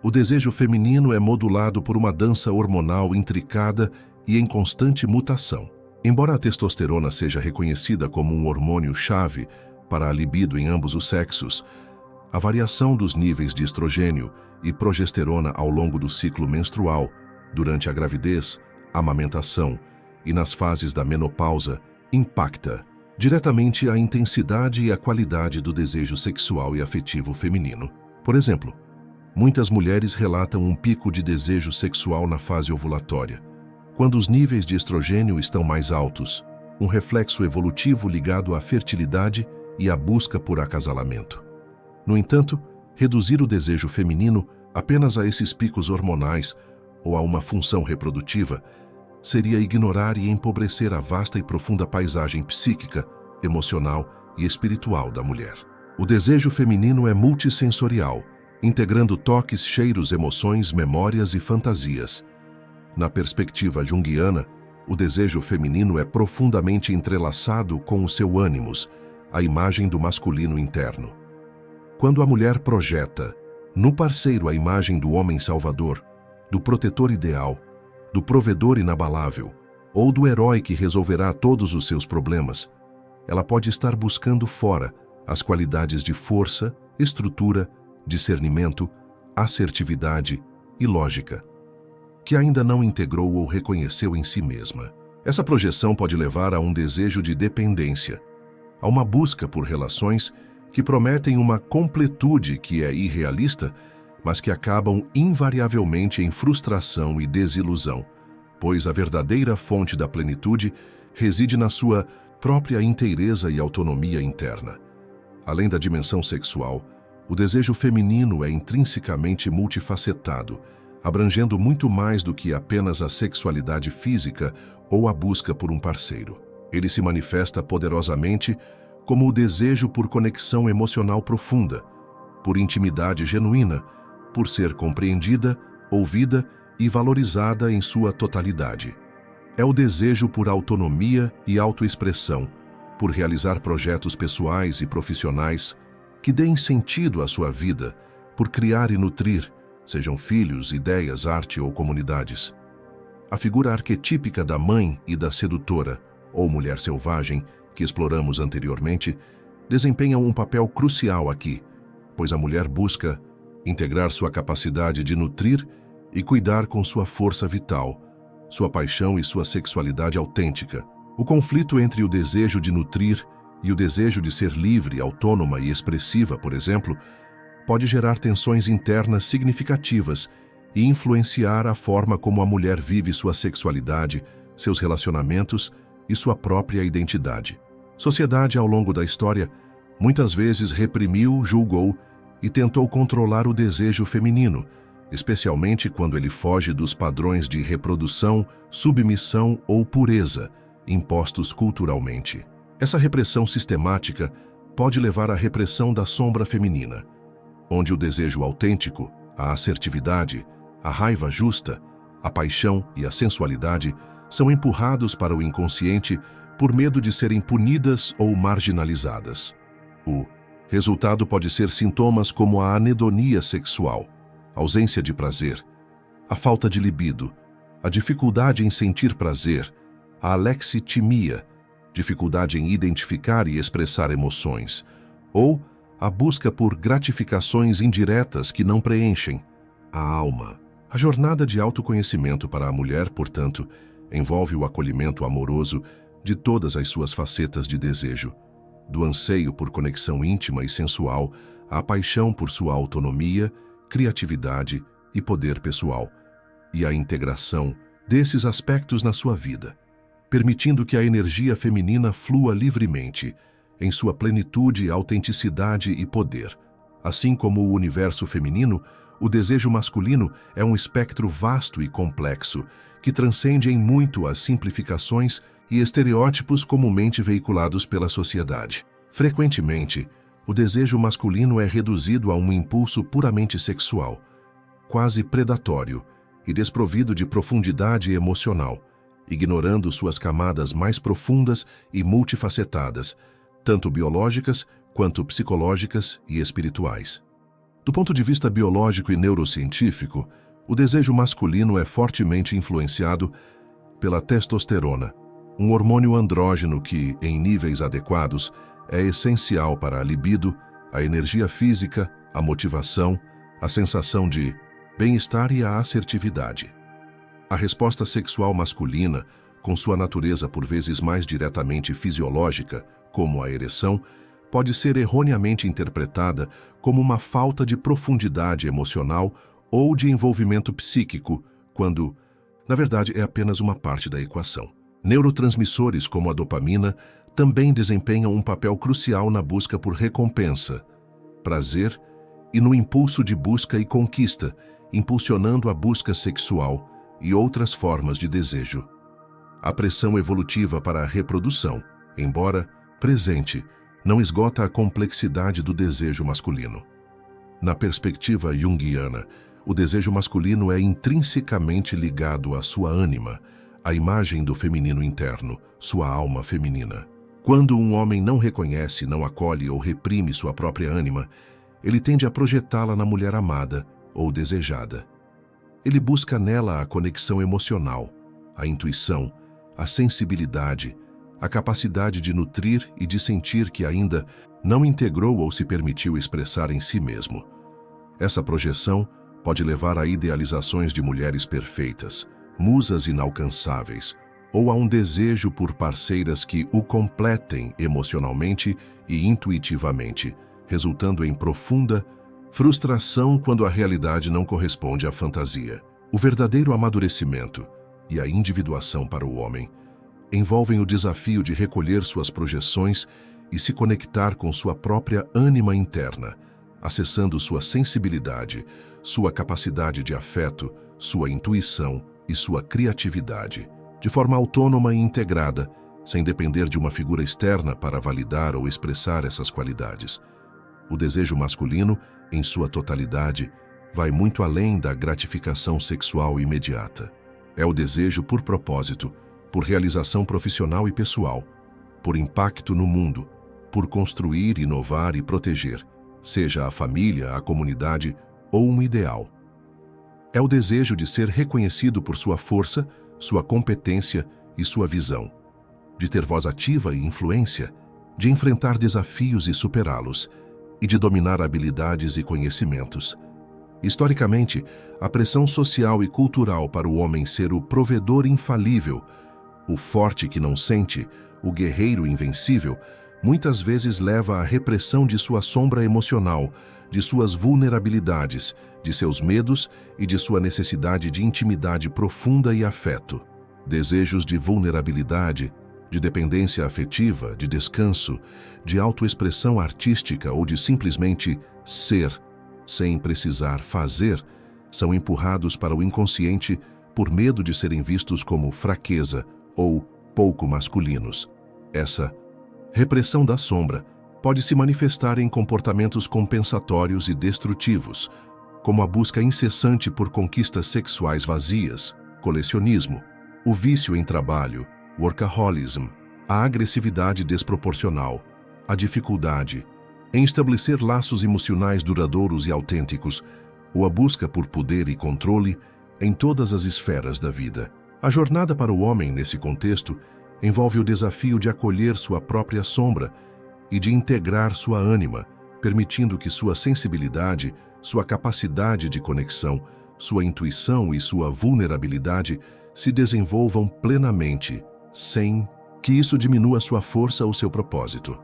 o desejo feminino é modulado por uma dança hormonal intricada e em constante mutação. Embora a testosterona seja reconhecida como um hormônio-chave para a libido em ambos os sexos, a variação dos níveis de estrogênio e progesterona ao longo do ciclo menstrual, durante a gravidez, amamentação e nas fases da menopausa, impacta diretamente a intensidade e a qualidade do desejo sexual e afetivo feminino. Por exemplo, muitas mulheres relatam um pico de desejo sexual na fase ovulatória, quando os níveis de estrogênio estão mais altos, um reflexo evolutivo ligado à fertilidade e à busca por acasalamento. No entanto, reduzir o desejo feminino apenas a esses picos hormonais ou a uma função reprodutiva seria ignorar e empobrecer a vasta e profunda paisagem psíquica, emocional e espiritual da mulher. O desejo feminino é multissensorial, integrando toques, cheiros, emoções, memórias e fantasias. Na perspectiva junguiana, o desejo feminino é profundamente entrelaçado com o seu ânimos, a imagem do masculino interno. Quando a mulher projeta no parceiro a imagem do homem salvador, do protetor ideal, do provedor inabalável ou do herói que resolverá todos os seus problemas, ela pode estar buscando fora as qualidades de força, estrutura, discernimento, assertividade, e lógica, que ainda não integrou ou reconheceu em si mesma. Essa projeção pode levar a um desejo de dependência, a uma busca por relações que prometem uma completude que é irrealista, mas que acabam invariavelmente em frustração e desilusão, pois a verdadeira fonte da plenitude reside na sua própria inteireza e autonomia interna. Além da dimensão sexual, o desejo feminino é intrinsecamente multifacetado, abrangendo muito mais do que apenas a sexualidade física ou a busca por um parceiro. Ele se manifesta poderosamente como o desejo por conexão emocional profunda, por intimidade genuína, por ser compreendida, ouvida e valorizada em sua totalidade. É o desejo por autonomia e autoexpressão, por realizar projetos pessoais e profissionais que deem sentido à sua vida, por criar e nutrir, sejam filhos, ideias, arte ou comunidades. A figura arquetípica da mãe e da sedutora, ou mulher selvagem, que exploramos anteriormente, desempenha um papel crucial aqui, pois a mulher busca integrar sua capacidade de nutrir e cuidar com sua força vital, sua paixão e sua sexualidade autêntica. O conflito entre o desejo de nutrir e o desejo de ser livre, autônoma e expressiva, por exemplo, pode gerar tensões internas significativas e influenciar a forma como a mulher vive sua sexualidade, seus relacionamentos e sua própria identidade. Sociedade, ao longo da história, muitas vezes reprimiu, julgou e tentou controlar o desejo feminino, especialmente quando ele foge dos padrões de reprodução, submissão ou pureza impostos culturalmente. Essa repressão sistemática pode levar à repressão da sombra feminina, onde o desejo autêntico, a assertividade, a raiva justa, a paixão e a sensualidade são empurrados para o inconsciente por medo de serem punidas ou marginalizadas. O resultado pode ser sintomas como a anedonia sexual, ausência de prazer, a falta de libido, a dificuldade em sentir prazer, a alexitimia, dificuldade em identificar e expressar emoções, ou a busca por gratificações indiretas que não preenchem a alma. A jornada de autoconhecimento para a mulher, portanto, envolve o acolhimento amoroso de todas as suas facetas de desejo, do anseio por conexão íntima e sensual à paixão por sua autonomia, criatividade e poder pessoal, e a integração desses aspectos na sua vida, permitindo que a energia feminina flua livremente, em sua plenitude, autenticidade e poder. Assim como o universo feminino, o desejo masculino é um espectro vasto e complexo, que transcende em muito as simplificações e estereótipos comumente veiculados pela sociedade. Frequentemente, o desejo masculino é reduzido a um impulso puramente sexual, quase predatório e desprovido de profundidade emocional, ignorando suas camadas mais profundas e multifacetadas, tanto biológicas quanto psicológicas e espirituais. Do ponto de vista biológico e neurocientífico, o desejo masculino é fortemente influenciado pela testosterona, um hormônio andrógeno que, em níveis adequados, é essencial para a libido, a energia física, a motivação, a sensação de bem-estar e a assertividade. A resposta sexual masculina, com sua natureza por vezes mais diretamente fisiológica, como a ereção, pode ser erroneamente interpretada como uma falta de profundidade emocional ou de envolvimento psíquico, quando, na verdade, é apenas uma parte da equação. Neurotransmissores como a dopamina também desempenham um papel crucial na busca por recompensa, prazer e no impulso de busca e conquista, impulsionando a busca sexual e outras formas de desejo. A pressão evolutiva para a reprodução, embora presente, não esgota a complexidade do desejo masculino. Na perspectiva junguiana, o desejo masculino é intrinsecamente ligado à sua ânima, à imagem do feminino interno, sua alma feminina. Quando um homem não reconhece, não acolhe ou reprime sua própria ânima, ele tende a projetá-la na mulher amada ou desejada. Ele busca nela a conexão emocional, a intuição, a sensibilidade, a capacidade de nutrir e de sentir que ainda não integrou ou se permitiu expressar em si mesmo. Essa projeção pode levar a idealizações de mulheres perfeitas, musas inalcançáveis, ou a um desejo por parceiras que o completem emocionalmente e intuitivamente, resultando em profunda frustração quando a realidade não corresponde à fantasia. O verdadeiro amadurecimento e a individuação para o homem envolvem o desafio de recolher suas projeções e se conectar com sua própria ânima interna, acessando sua sensibilidade, sua capacidade de afeto, sua intuição e sua criatividade, de forma autônoma e integrada, sem depender de uma figura externa para validar ou expressar essas qualidades. O desejo masculino, em sua totalidade, vai muito além da gratificação sexual imediata. É o desejo por propósito, por realização profissional e pessoal, por impacto no mundo, por construir, inovar e proteger, seja a família, a comunidade ou um ideal. É o desejo de ser reconhecido por sua força, sua competência e sua visão, de ter voz ativa e influência, de enfrentar desafios e superá-los, e de dominar habilidades e conhecimentos. Historicamente, a pressão social e cultural para o homem ser o provedor infalível, o forte que não sente, o guerreiro invencível, muitas vezes leva à repressão de sua sombra emocional, de suas vulnerabilidades, de seus medos e de sua necessidade de intimidade profunda e afeto. Desejos de vulnerabilidade, de dependência afetiva, de descanso, de autoexpressão artística ou de simplesmente ser, sem precisar fazer, são empurrados para o inconsciente por medo de serem vistos como fraqueza ou pouco masculinos. Essa repressão da sombra pode se manifestar em comportamentos compensatórios e destrutivos, como a busca incessante por conquistas sexuais vazias, colecionismo, o vício em trabalho, workaholism, a agressividade desproporcional, a dificuldade em estabelecer laços emocionais duradouros e autênticos, ou a busca por poder e controle em todas as esferas da vida. A jornada para o homem, nesse contexto, envolve o desafio de acolher sua própria sombra e de integrar sua ânima, permitindo que sua sensibilidade, sua capacidade de conexão, sua intuição e sua vulnerabilidade se desenvolvam plenamente, sem que isso diminua sua força ou seu propósito.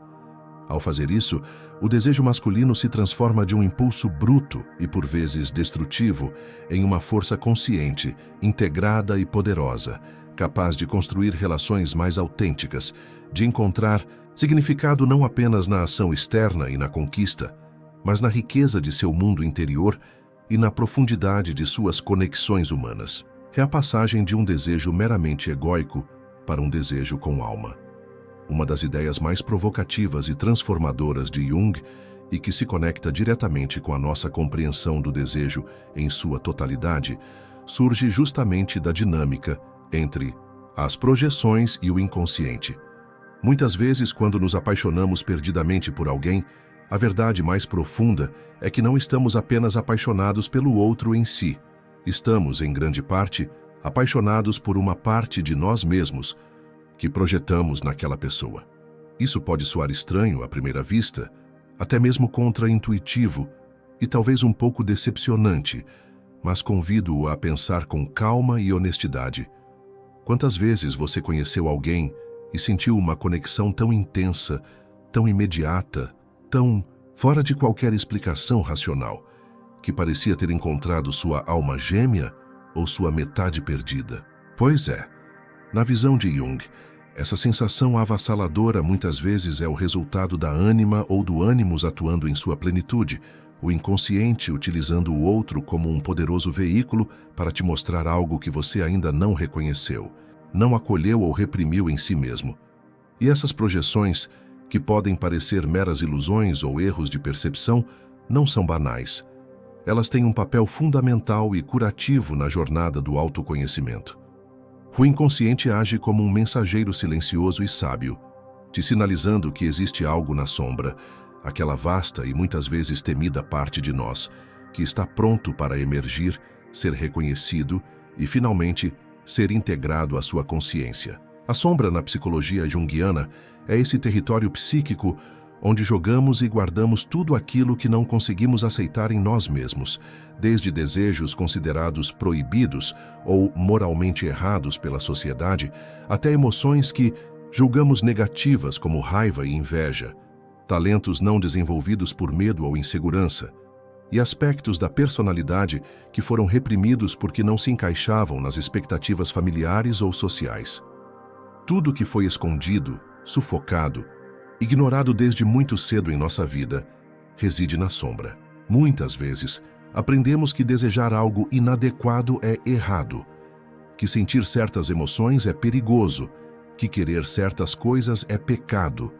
Ao fazer isso, o desejo masculino se transforma de um impulso bruto e por vezes destrutivo em uma força consciente, integrada e poderosa, capaz de construir relações mais autênticas, de encontrar significado não apenas na ação externa e na conquista, mas na riqueza de seu mundo interior e na profundidade de suas conexões humanas. É a passagem de um desejo meramente egóico para um desejo com alma. Uma das ideias mais provocativas e transformadoras de Jung e que se conecta diretamente com a nossa compreensão do desejo em sua totalidade, surge justamente da dinâmica entre as projeções e o inconsciente. Muitas vezes, quando nos apaixonamos perdidamente por alguém, a verdade mais profunda é que não estamos apenas apaixonados pelo outro em si. Estamos, em grande parte, apaixonados por uma parte de nós mesmos que projetamos naquela pessoa. Isso pode soar estranho à primeira vista, até mesmo contra-intuitivo e talvez um pouco decepcionante, mas convido-o a pensar com calma e honestidade. Quantas vezes você conheceu alguém e sentiu uma conexão tão intensa, tão imediata, tão fora de qualquer explicação racional, que parecia ter encontrado sua alma gêmea ou sua metade perdida? Pois é, na visão de Jung, essa sensação avassaladora muitas vezes é o resultado da ânima ou do ânimos atuando em sua plenitude, o inconsciente utilizando o outro como um poderoso veículo para te mostrar algo que você ainda não reconheceu, não acolheu ou reprimiu em si mesmo. E essas projeções, que podem parecer meras ilusões ou erros de percepção, não são banais. Elas têm um papel fundamental e curativo na jornada do autoconhecimento. O inconsciente age como um mensageiro silencioso e sábio, te sinalizando que existe algo na sombra, aquela vasta e muitas vezes temida parte de nós, que está pronto para emergir, ser reconhecido e, finalmente, ser integrado à sua consciência. A sombra na psicologia junguiana é esse território psíquico onde jogamos e guardamos tudo aquilo que não conseguimos aceitar em nós mesmos, desde desejos considerados proibidos ou moralmente errados pela sociedade, até emoções que julgamos negativas como raiva e inveja, talentos não desenvolvidos por medo ou insegurança, e aspectos da personalidade que foram reprimidos porque não se encaixavam nas expectativas familiares ou sociais. Tudo que foi escondido, sufocado, ignorado desde muito cedo em nossa vida, reside na sombra. Muitas vezes, aprendemos que desejar algo inadequado é errado, que sentir certas emoções é perigoso, que querer certas coisas é pecado,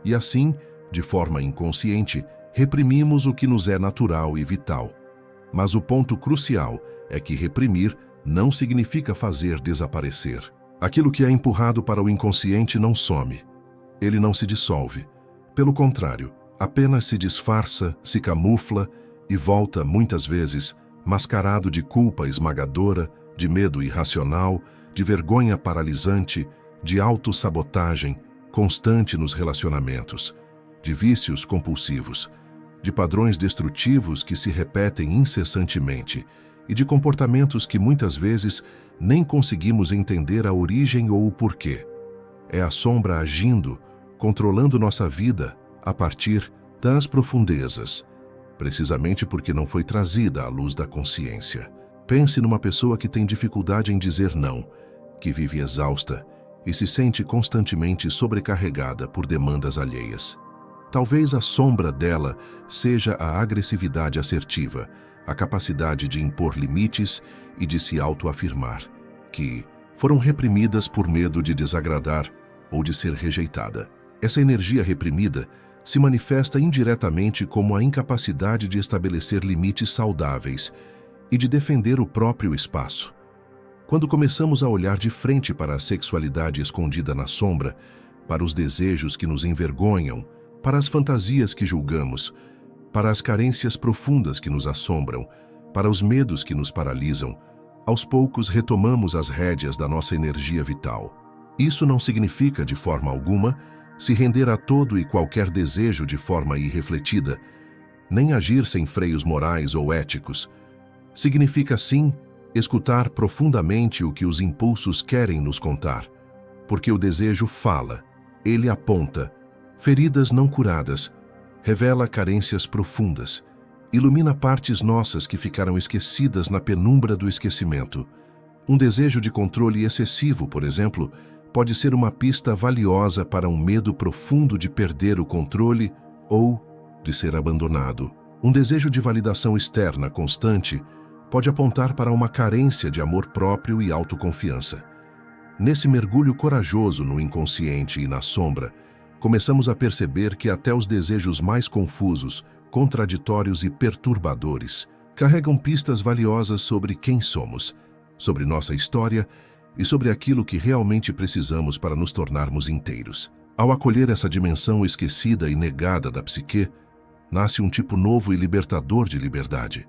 e assim, de forma inconsciente, reprimimos o que nos é natural e vital. Mas o ponto crucial é que reprimir não significa fazer desaparecer. Aquilo que é empurrado para o inconsciente não some. Ele não se dissolve. Pelo contrário, apenas se disfarça, se camufla e volta, muitas vezes, mascarado de culpa esmagadora, de medo irracional, de vergonha paralisante, de autossabotagem constante nos relacionamentos, de vícios compulsivos, de padrões destrutivos que se repetem incessantemente e de comportamentos que muitas vezes nem conseguimos entender a origem ou o porquê. É a sombra agindo, controlando nossa vida a partir das profundezas, precisamente porque não foi trazida à luz da consciência. Pense numa pessoa que tem dificuldade em dizer não, que vive exausta e se sente constantemente sobrecarregada por demandas alheias. Talvez a sombra dela seja a agressividade assertiva, a capacidade de impor limites e de se autoafirmar, que foram reprimidas por medo de desagradar ou de ser rejeitada. Essa energia reprimida se manifesta indiretamente como a incapacidade de estabelecer limites saudáveis e de defender o próprio espaço. Quando começamos a olhar de frente para a sexualidade escondida na sombra, para os desejos que nos envergonham, para as fantasias que julgamos, para as carências profundas que nos assombram, para os medos que nos paralisam, aos poucos retomamos as rédeas da nossa energia vital. Isso não significa, de forma alguma, se render a todo e qualquer desejo de forma irrefletida, nem agir sem freios morais ou éticos. Significa, sim, escutar profundamente o que os impulsos querem nos contar, porque o desejo fala, ele aponta, feridas não curadas, revela carências profundas, ilumina partes nossas que ficaram esquecidas na penumbra do esquecimento. Um desejo de controle excessivo, por exemplo, pode ser uma pista valiosa para um medo profundo de perder o controle ou de ser abandonado. Um desejo de validação externa constante pode apontar para uma carência de amor próprio e autoconfiança. Nesse mergulho corajoso no inconsciente e na sombra, começamos a perceber que até os desejos mais confusos, contraditórios e perturbadores carregam pistas valiosas sobre quem somos, sobre nossa história e sobre aquilo que realmente precisamos para nos tornarmos inteiros. Ao acolher essa dimensão esquecida e negada da psique, nasce um tipo novo e libertador de liberdade.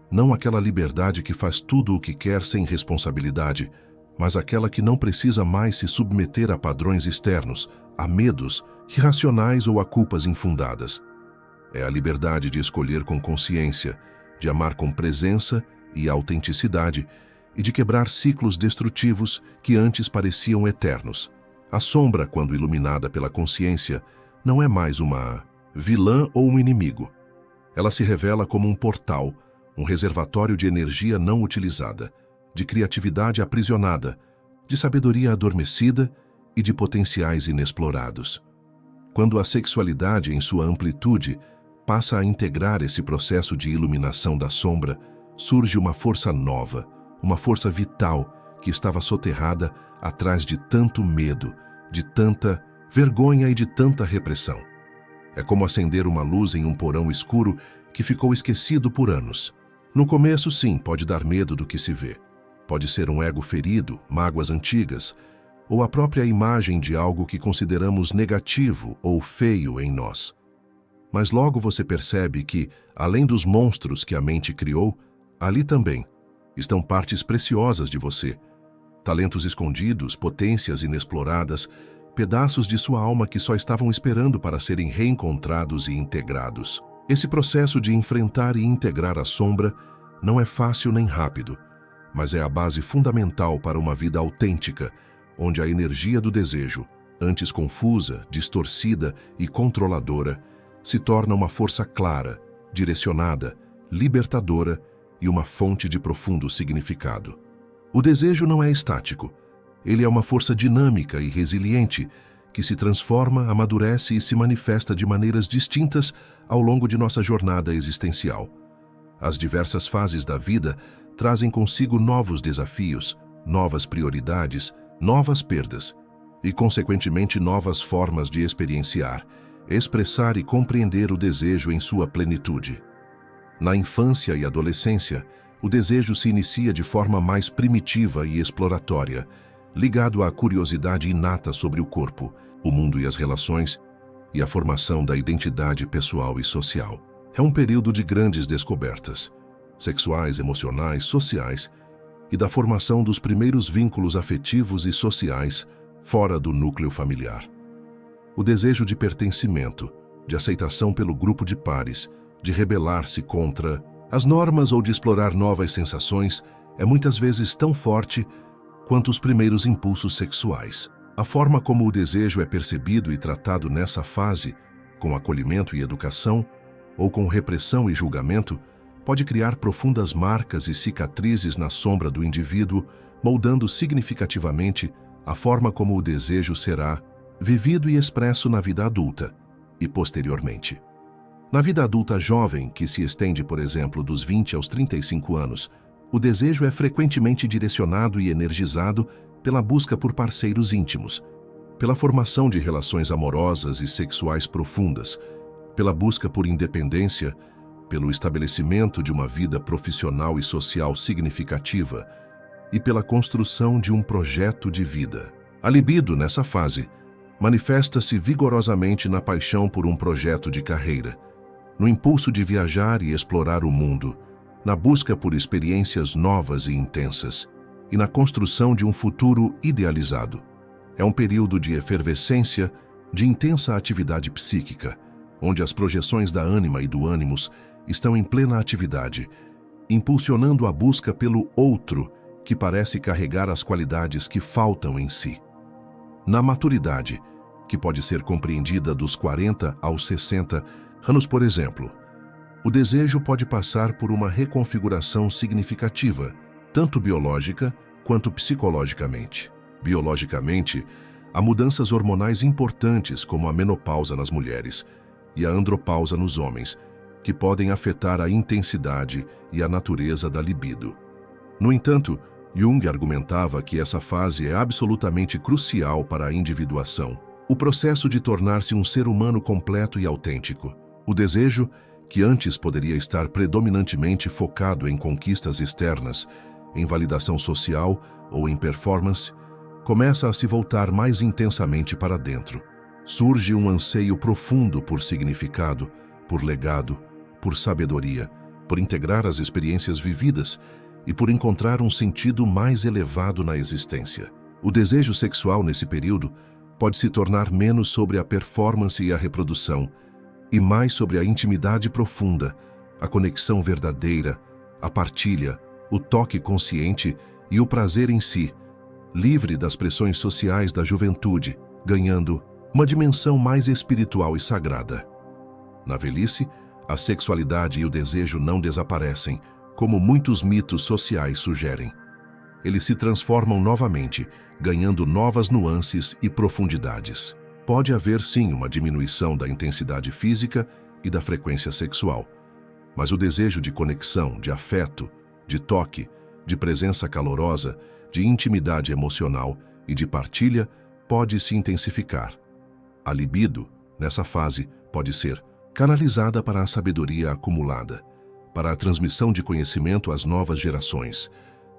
Não aquela liberdade que faz tudo o que quer sem responsabilidade, mas aquela que não precisa mais se submeter a padrões externos, a medos irracionais ou a culpas infundadas. É a liberdade de escolher com consciência, de amar com presença e autenticidade e de quebrar ciclos destrutivos que antes pareciam eternos. A sombra, quando iluminada pela consciência, não é mais uma vilã ou um inimigo. Ela se revela como um portal, um reservatório de energia não utilizada, de criatividade aprisionada, de sabedoria adormecida e de potenciais inexplorados. Quando a sexualidade, em sua amplitude, passa a integrar esse processo de iluminação da sombra, surge uma força nova, uma força vital que estava soterrada atrás de tanto medo, de tanta vergonha e de tanta repressão. É como acender uma luz em um porão escuro que ficou esquecido por anos. No começo, sim, pode dar medo do que se vê. Pode ser um ego ferido, mágoas antigas, ou a própria imagem de algo que consideramos negativo ou feio em nós. Mas logo você percebe que, além dos monstros que a mente criou, ali também estão partes preciosas de você, talentos escondidos, potências inexploradas, pedaços de sua alma que só estavam esperando para serem reencontrados e integrados. Esse processo de enfrentar e integrar a sombra não é fácil nem rápido, mas é a base fundamental para uma vida autêntica, onde a energia do desejo, antes confusa, distorcida e controladora, se torna uma força clara, direcionada, libertadora e uma fonte de profundo significado. O desejo não é estático. Ele é uma força dinâmica e resiliente que se transforma, amadurece e se manifesta de maneiras distintas ao longo de nossa jornada existencial. As diversas fases da vida trazem consigo novos desafios, novas prioridades, novas perdas e, consequentemente, novas formas de experienciar, expressar e compreender o desejo em sua plenitude. Na infância e adolescência, o desejo se inicia de forma mais primitiva e exploratória, ligado à curiosidade inata sobre o corpo, o mundo e as relações, e a formação da identidade pessoal e social. É um período de grandes descobertas, sexuais, emocionais, sociais, e da formação dos primeiros vínculos afetivos e sociais fora do núcleo familiar. O desejo de pertencimento, de aceitação pelo grupo de pares, de rebelar-se contra as normas ou de explorar novas sensações é muitas vezes tão forte quanto os primeiros impulsos sexuais. A forma como o desejo é percebido e tratado nessa fase, com acolhimento e educação, ou com repressão e julgamento, pode criar profundas marcas e cicatrizes na sombra do indivíduo, moldando significativamente a forma como o desejo será vivido e expresso na vida adulta e posteriormente. Na vida adulta jovem, que se estende, por exemplo, dos 20 aos 35 anos, o desejo é frequentemente direcionado e energizado pela busca por parceiros íntimos, pela formação de relações amorosas e sexuais profundas, pela busca por independência, pelo estabelecimento de uma vida profissional e social significativa e pela construção de um projeto de vida. A libido, nessa fase, manifesta-se vigorosamente na paixão por um projeto de carreira, no impulso de viajar e explorar o mundo, na busca por experiências novas e intensas, e na construção de um futuro idealizado. É um período de efervescência, de intensa atividade psíquica, onde as projeções da ânima e do ânimos estão em plena atividade, impulsionando a busca pelo outro que parece carregar as qualidades que faltam em si. Na maturidade, que pode ser compreendida dos 40 aos 60 anos, por exemplo, o desejo pode passar por uma reconfiguração significativa, tanto biológica quanto psicologicamente. Biologicamente, há mudanças hormonais importantes como a menopausa nas mulheres e a andropausa nos homens, que podem afetar a intensidade e a natureza da libido. No entanto, Jung argumentava que essa fase é absolutamente crucial para a individuação, o processo de tornar-se um ser humano completo e autêntico. O desejo, que antes poderia estar predominantemente focado em conquistas externas, em validação social ou em performance, começa a se voltar mais intensamente para dentro. Surge um anseio profundo por significado, por legado, por sabedoria, por integrar as experiências vividas e por encontrar um sentido mais elevado na existência. O desejo sexual nesse período pode se tornar menos sobre a performance e a reprodução, e mais sobre a intimidade profunda, a conexão verdadeira, a partilha, o toque consciente e o prazer em si, livre das pressões sociais da juventude, ganhando uma dimensão mais espiritual e sagrada. Na velhice, a sexualidade e o desejo não desaparecem, como muitos mitos sociais sugerem. Eles se transformam novamente, ganhando novas nuances e profundidades. Pode haver sim uma diminuição da intensidade física e da frequência sexual, mas o desejo de conexão, de afeto, de toque, de presença calorosa, de intimidade emocional e de partilha pode se intensificar. A libido, nessa fase, pode ser canalizada para a sabedoria acumulada, para a transmissão de conhecimento às novas gerações,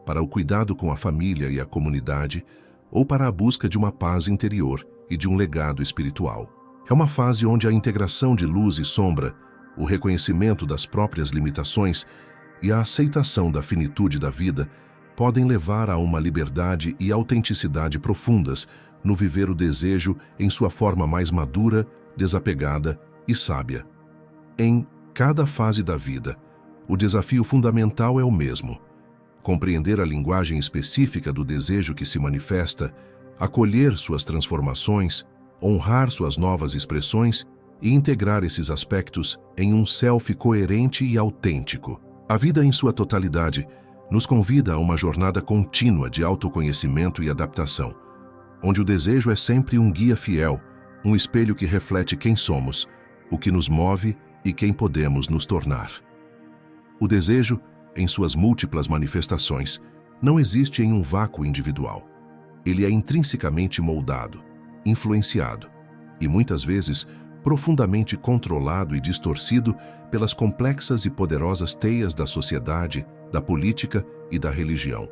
para o cuidado com a família e a comunidade, ou para a busca de uma paz interior e de um legado espiritual. É uma fase onde a integração de luz e sombra, o reconhecimento das próprias limitações e a aceitação da finitude da vida podem levar a uma liberdade e autenticidade profundas no viver o desejo em sua forma mais madura, desapegada e sábia. Em cada fase da vida, o desafio fundamental é o mesmo: compreender a linguagem específica do desejo que se manifesta, acolher suas transformações, honrar suas novas expressões e integrar esses aspectos em um self coerente e autêntico. A vida em sua totalidade nos convida a uma jornada contínua de autoconhecimento e adaptação, onde o desejo é sempre um guia fiel, um espelho que reflete quem somos, o que nos move e quem podemos nos tornar. O desejo, em suas múltiplas manifestações, não existe em um vácuo individual. Ele é intrinsecamente moldado, influenciado e, muitas vezes, profundamente controlado e distorcido pelas complexas e poderosas teias da sociedade, da política e da religião.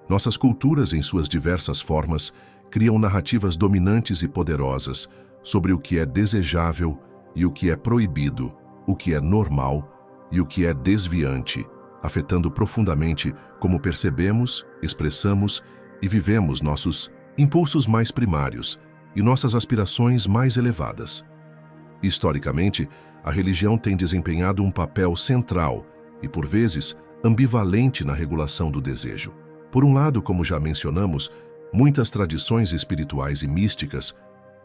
Nossas culturas, em suas diversas formas, criam narrativas dominantes e poderosas sobre o que é desejável e o que é proibido, o que é normal e o que é desviante, afetando profundamente como percebemos, expressamos e vivemos nossos impulsos mais primários e nossas aspirações mais elevadas. Historicamente, a religião tem desempenhado um papel central e, por vezes, ambivalente na regulação do desejo. Por um lado, como já mencionamos, muitas tradições espirituais e místicas,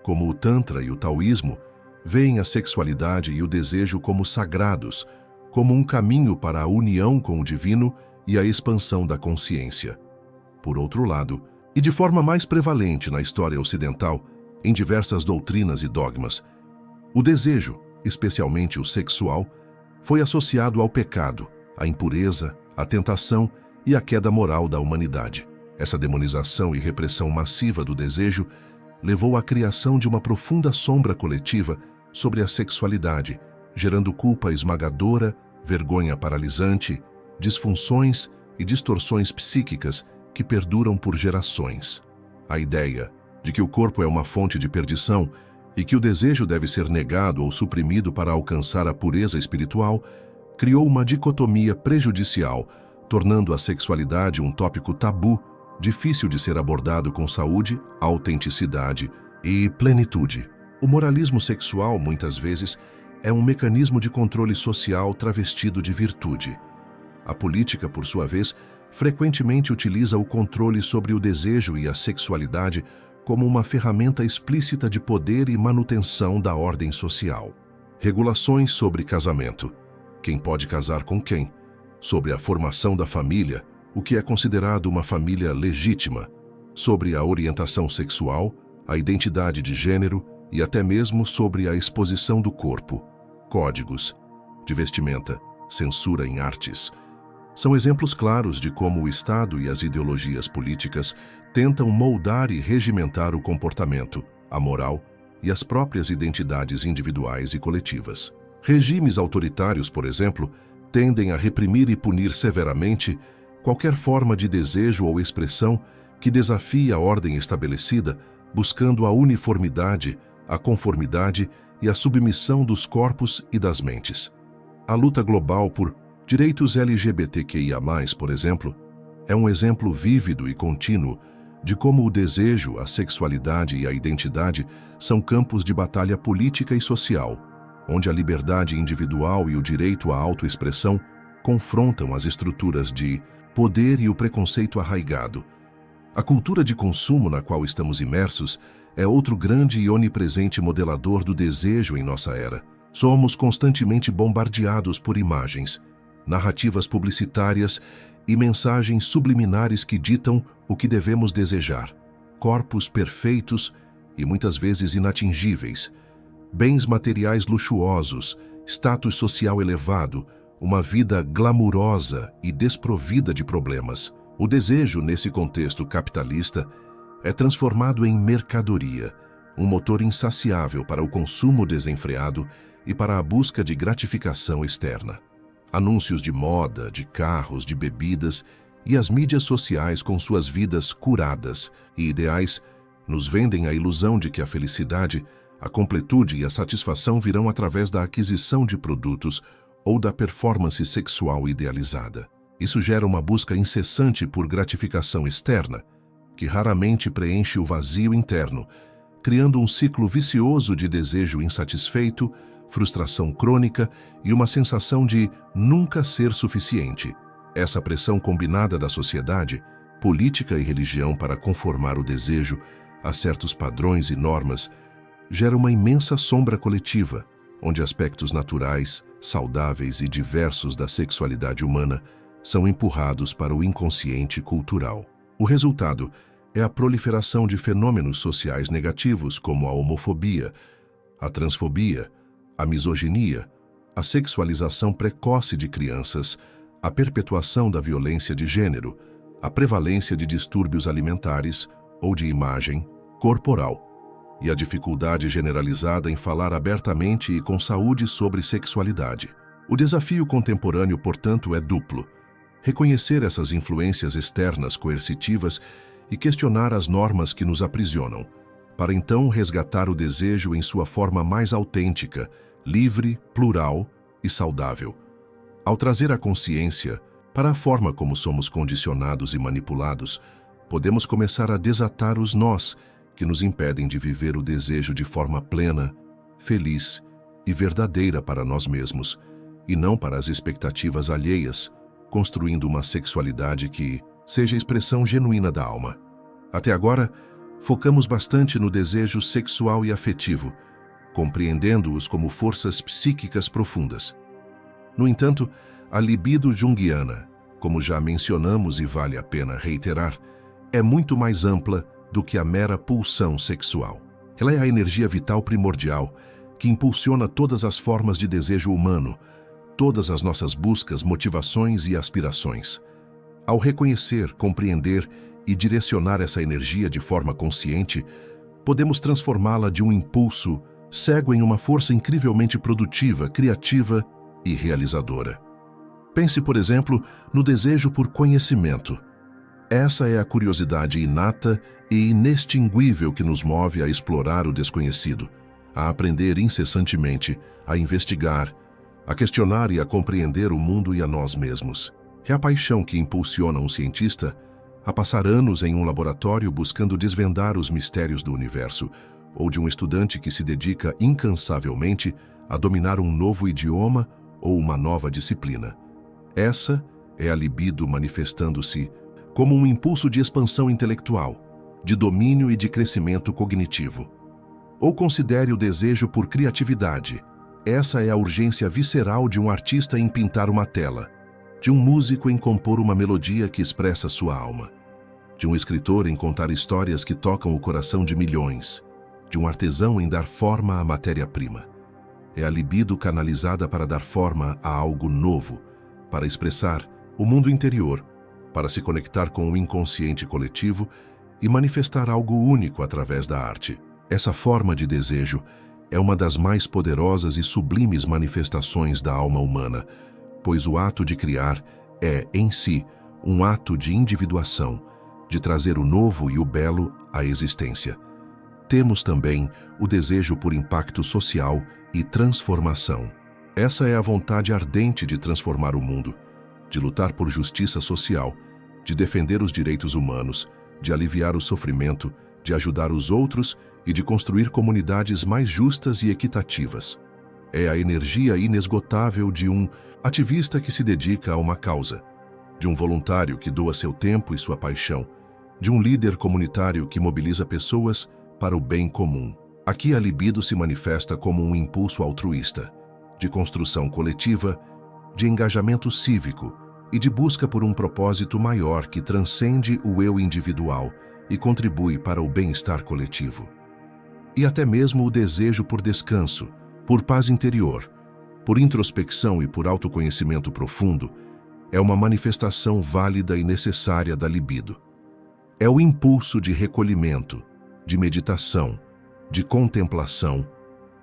como o Tantra e o Taoísmo, veem a sexualidade e o desejo como sagrados, como um caminho para a união com o divino e a expansão da consciência. Por outro lado, e de forma mais prevalente na história ocidental, em diversas doutrinas e dogmas, o desejo, especialmente o sexual, foi associado ao pecado, à impureza, à tentação e à queda moral da humanidade. Essa demonização e repressão massiva do desejo levou à criação de uma profunda sombra coletiva sobre a sexualidade, gerando culpa esmagadora, vergonha paralisante, disfunções e distorções psíquicas que perduram por gerações. A ideia de que o corpo é uma fonte de perdição e que o desejo deve ser negado ou suprimido para alcançar a pureza espiritual criou uma dicotomia prejudicial, tornando a sexualidade um tópico tabu, difícil de ser abordado com saúde, autenticidade e plenitude. O moralismo sexual, muitas vezes, é um mecanismo de controle social travestido de virtude. A política, por sua vez, frequentemente utiliza o controle sobre o desejo e a sexualidade como uma ferramenta explícita de poder e manutenção da ordem social. Regulações sobre casamento: quem pode casar com quem, sobre a formação da família, o que é considerado uma família legítima, sobre a orientação sexual, a identidade de gênero e até mesmo sobre a exposição do corpo, códigos de vestimenta, censura em artes. São exemplos claros de como o Estado e as ideologias políticas tentam moldar e regimentar o comportamento, a moral e as próprias identidades individuais e coletivas. Regimes autoritários, por exemplo, tendem a reprimir e punir severamente qualquer forma de desejo ou expressão que desafie a ordem estabelecida, buscando a uniformidade, a conformidade e a submissão dos corpos e das mentes. A luta global por direitos LGBTQIA+, por exemplo, é um exemplo vívido e contínuo de como o desejo, a sexualidade e a identidade são campos de batalha política e social, onde a liberdade individual e o direito à autoexpressão confrontam as estruturas de poder e o preconceito arraigado. A cultura de consumo na qual estamos imersos é outro grande e onipresente modelador do desejo em nossa era. Somos constantemente bombardeados por imagens, narrativas publicitárias e mensagens subliminares que ditam o que devemos desejar: corpos perfeitos e muitas vezes inatingíveis, bens materiais luxuosos, status social elevado, uma vida glamurosa e desprovida de problemas. O desejo, nesse contexto capitalista, é transformado em mercadoria, um motor insaciável para o consumo desenfreado e para a busca de gratificação externa. Anúncios de moda, de carros, de bebidas e as mídias sociais com suas vidas curadas e ideais nos vendem a ilusão de que a felicidade, a completude e a satisfação virão através da aquisição de produtos ou da performance sexual idealizada. Isso gera uma busca incessante por gratificação externa, que raramente preenche o vazio interno, criando um ciclo vicioso de desejo insatisfeito, frustração crônica e uma sensação de nunca ser suficiente. Essa pressão combinada da sociedade, política e religião para conformar o desejo a certos padrões e normas, gera uma imensa sombra coletiva, onde aspectos naturais, saudáveis e diversos da sexualidade humana são empurrados para o inconsciente cultural. O resultado é a proliferação de fenômenos sociais negativos como a homofobia, a transfobia, a misoginia, a sexualização precoce de crianças, a perpetuação da violência de gênero, a prevalência de distúrbios alimentares ou de imagem corporal, e a dificuldade generalizada em falar abertamente e com saúde sobre sexualidade. O desafio contemporâneo, portanto, é duplo: reconhecer essas influências externas coercitivas e questionar as normas que nos aprisionam, para então resgatar o desejo em sua forma mais autêntica, livre, plural e saudável. Ao trazer a consciência para a forma como somos condicionados e manipulados, podemos começar a desatar os nós que nos impedem de viver o desejo de forma plena, feliz e verdadeira para nós mesmos, e não para as expectativas alheias, construindo uma sexualidade que seja a expressão genuína da alma. Até agora, focamos bastante no desejo sexual e afetivo, compreendendo-os como forças psíquicas profundas. No entanto, a libido junguiana, como já mencionamos e vale a pena reiterar, é muito mais ampla do que a mera pulsão sexual. Ela é a energia vital primordial que impulsiona todas as formas de desejo humano, todas as nossas buscas, motivações e aspirações. Ao reconhecer, compreender e direcionar essa energia de forma consciente, podemos transformá-la de um impulso cego em uma força incrivelmente produtiva, criativa e realizadora. Pense, por exemplo, no desejo por conhecimento. Essa é a curiosidade inata e inextinguível que nos move a explorar o desconhecido, a aprender incessantemente, a investigar, a questionar e a compreender o mundo e a nós mesmos. É a paixão que impulsiona um cientista a passar anos em um laboratório buscando desvendar os mistérios do universo, ou de um estudante que se dedica incansavelmente a dominar um novo idioma ou uma nova disciplina. Essa é a libido manifestando-se como um impulso de expansão intelectual, de domínio e de crescimento cognitivo. Ou considere o desejo por criatividade. Essa é a urgência visceral de um artista em pintar uma tela, de um músico em compor uma melodia que expressa sua alma, de um escritor em contar histórias que tocam o coração de milhões, de um artesão em dar forma à matéria-prima. É a libido canalizada para dar forma a algo novo, para expressar o mundo interior, para se conectar com o inconsciente coletivo e manifestar algo único através da arte. Essa forma de desejo é uma das mais poderosas e sublimes manifestações da alma humana, pois o ato de criar é, em si, um ato de individuação, de trazer o novo e o belo à existência. Temos também o desejo por impacto social e transformação. Essa é a vontade ardente de transformar o mundo, de lutar por justiça social, de defender os direitos humanos, de aliviar o sofrimento, de ajudar os outros e de construir comunidades mais justas e equitativas. É a energia inesgotável de um ativista que se dedica a uma causa, de um voluntário que doa seu tempo e sua paixão, de um líder comunitário que mobiliza pessoas para o bem comum. Aqui a libido se manifesta como um impulso altruísta, de construção coletiva, de engajamento cívico e de busca por um propósito maior que transcende o eu individual e contribui para o bem-estar coletivo. E até mesmo o desejo por descanso, por paz interior, por introspecção e por autoconhecimento profundo é uma manifestação válida e necessária da libido. É o impulso de recolhimento, de meditação, de contemplação,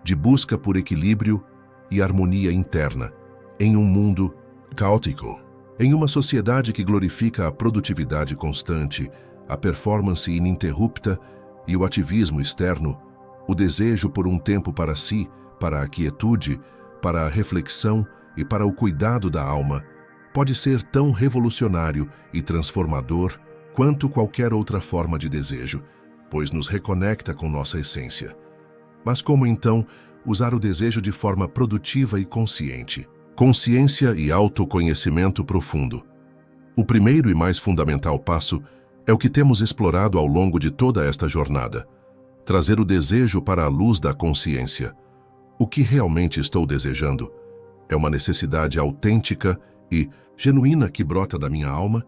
de busca por equilíbrio e harmonia interna em um mundo caótico. Em uma sociedade que glorifica a produtividade constante, a performance ininterrupta e o ativismo externo, o desejo por um tempo para si, para a quietude, para a reflexão e para o cuidado da alma, pode ser tão revolucionário e transformador quanto qualquer outra forma de desejo, pois nos reconecta com nossa essência. Mas como então usar o desejo de forma produtiva e consciente? Consciência e autoconhecimento profundo. O primeiro e mais fundamental passo é o que temos explorado ao longo de toda esta jornada: trazer o desejo para a luz da consciência. O que realmente estou desejando? É uma necessidade autêntica e genuína que brota da minha alma?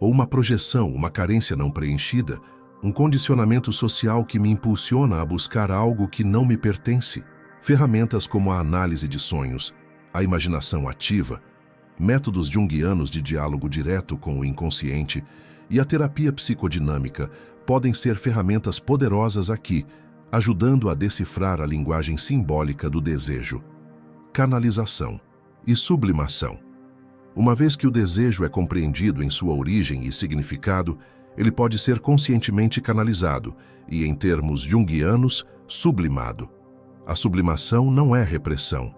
Ou uma projeção, uma carência não preenchida, um condicionamento social que me impulsiona a buscar algo que não me pertence? Ferramentas como a análise de sonhos, a imaginação ativa, métodos junguianos de diálogo direto com o inconsciente e a terapia psicodinâmica podem ser ferramentas poderosas aqui, ajudando a decifrar a linguagem simbólica do desejo. Canalização e sublimação. Uma vez que o desejo é compreendido em sua origem e significado, ele pode ser conscientemente canalizado e, em termos junguianos, sublimado. A sublimação não é repressão.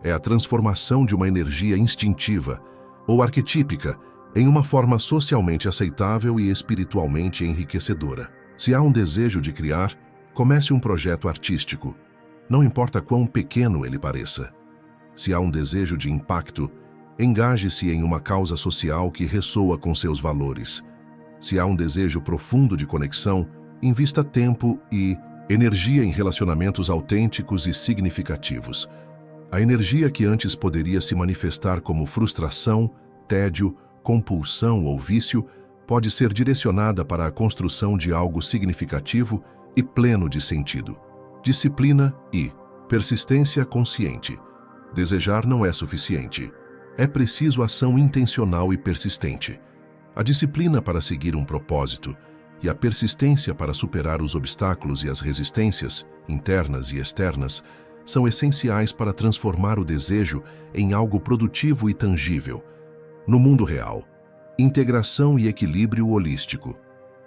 É a transformação de uma energia instintiva ou arquetípica em uma forma socialmente aceitável e espiritualmente enriquecedora. Se há um desejo de criar, comece um projeto artístico, não importa quão pequeno ele pareça. Se há um desejo de impacto, engaje-se em uma causa social que ressoa com seus valores. Se há um desejo profundo de conexão, invista tempo e energia em relacionamentos autênticos e significativos. A energia que antes poderia se manifestar como frustração, tédio, compulsão ou vício pode ser direcionada para a construção de algo significativo e pleno de sentido. Disciplina e persistência consciente. Desejar não é suficiente. É preciso ação intencional e persistente. A disciplina para seguir um propósito e a persistência para superar os obstáculos e as resistências, internas e externas, são essenciais para transformar o desejo em algo produtivo e tangível. No mundo real, integração e equilíbrio holístico.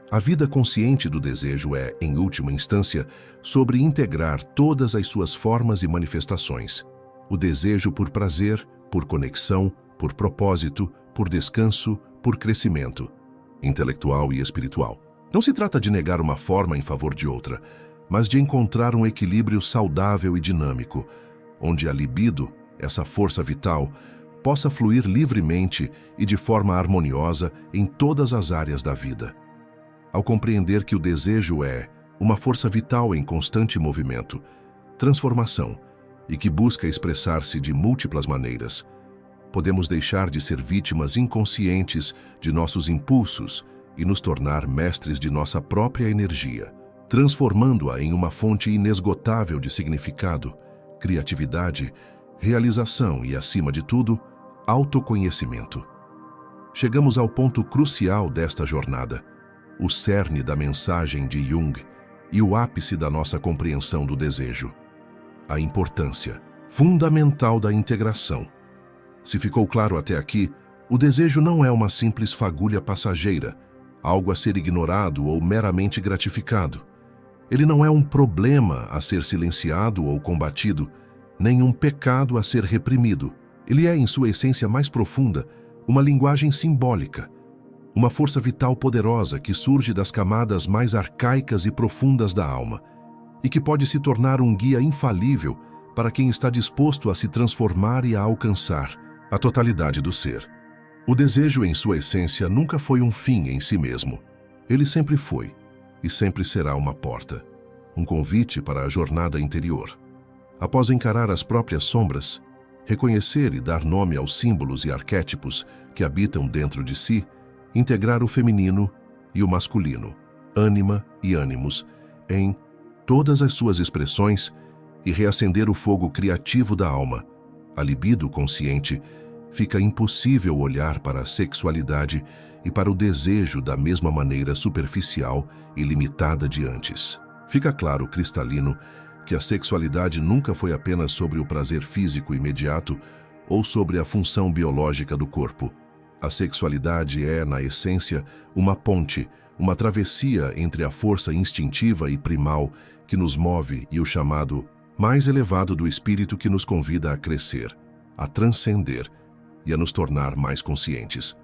A vida consciente do desejo é, em última instância, sobre integrar todas as suas formas e manifestações. O desejo por prazer, por conexão, por propósito, por descanso, por crescimento, intelectual e espiritual. Não se trata de negar uma forma em favor de outra, mas de encontrar um equilíbrio saudável e dinâmico, onde a libido, essa força vital, possa fluir livremente e de forma harmoniosa em todas as áreas da vida. Ao compreender que o desejo é uma força vital em constante movimento, transformação, e que busca expressar-se de múltiplas maneiras, podemos deixar de ser vítimas inconscientes de nossos impulsos e nos tornar mestres de nossa própria energia, transformando-a em uma fonte inesgotável de significado, criatividade, realização e, acima de tudo, autoconhecimento. Chegamos ao ponto crucial desta jornada, o cerne da mensagem de Jung e o ápice da nossa compreensão do desejo. A importância fundamental da integração. Se ficou claro até aqui, o desejo não é uma simples fagulha passageira, algo a ser ignorado ou meramente gratificado. Ele não é um problema a ser silenciado ou combatido, nem um pecado a ser reprimido. Ele é, em sua essência mais profunda, uma linguagem simbólica, uma força vital poderosa que surge das camadas mais arcaicas e profundas da alma e que pode se tornar um guia infalível para quem está disposto a se transformar e a alcançar a totalidade do ser. O desejo, em sua essência, nunca foi um fim em si mesmo. Ele sempre foi e sempre será uma porta, um convite para a jornada interior. Após encarar as próprias sombras, reconhecer e dar nome aos símbolos e arquétipos que habitam dentro de si, integrar o feminino e o masculino, ânima e ânimos, em todas as suas expressões e reacender o fogo criativo da alma, a libido consciente, fica impossível olhar para a sexualidade e para o desejo da mesma maneira superficial e limitada de antes. Fica claro, cristalino, que a sexualidade nunca foi apenas sobre o prazer físico imediato ou sobre a função biológica do corpo. A sexualidade é, na essência, uma ponte, uma travessia entre a força instintiva e primal que nos move e o chamado mais elevado do espírito que nos convida a crescer, a transcender e a nos tornar mais conscientes.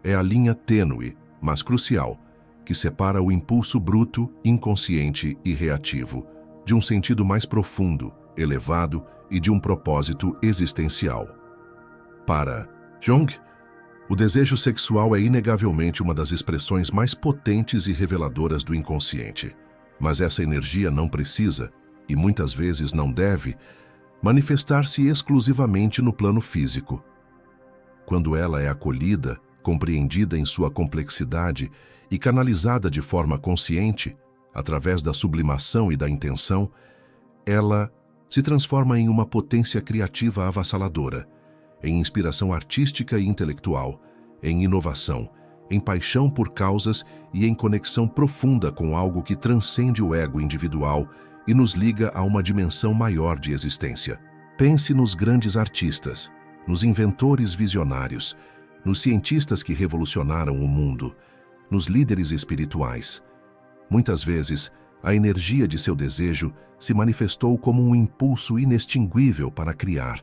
É a linha tênue, mas crucial, que separa o impulso bruto, inconsciente e reativo, de um sentido mais profundo, elevado e de um propósito existencial. Para Jung, o desejo sexual é inegavelmente uma das expressões mais potentes e reveladoras do inconsciente. Mas essa energia não precisa, e muitas vezes não deve, manifestar-se exclusivamente no plano físico. Quando ela é acolhida, compreendida em sua complexidade e canalizada de forma consciente, através da sublimação e da intenção, ela se transforma em uma potência criativa avassaladora, em inspiração artística e intelectual, em inovação, em paixão por causas e em conexão profunda com algo que transcende o ego individual e nos liga a uma dimensão maior de existência. Pense nos grandes artistas, nos inventores visionários, nos cientistas que revolucionaram o mundo, nos líderes espirituais. Muitas vezes, a energia de seu desejo se manifestou como um impulso inextinguível para criar,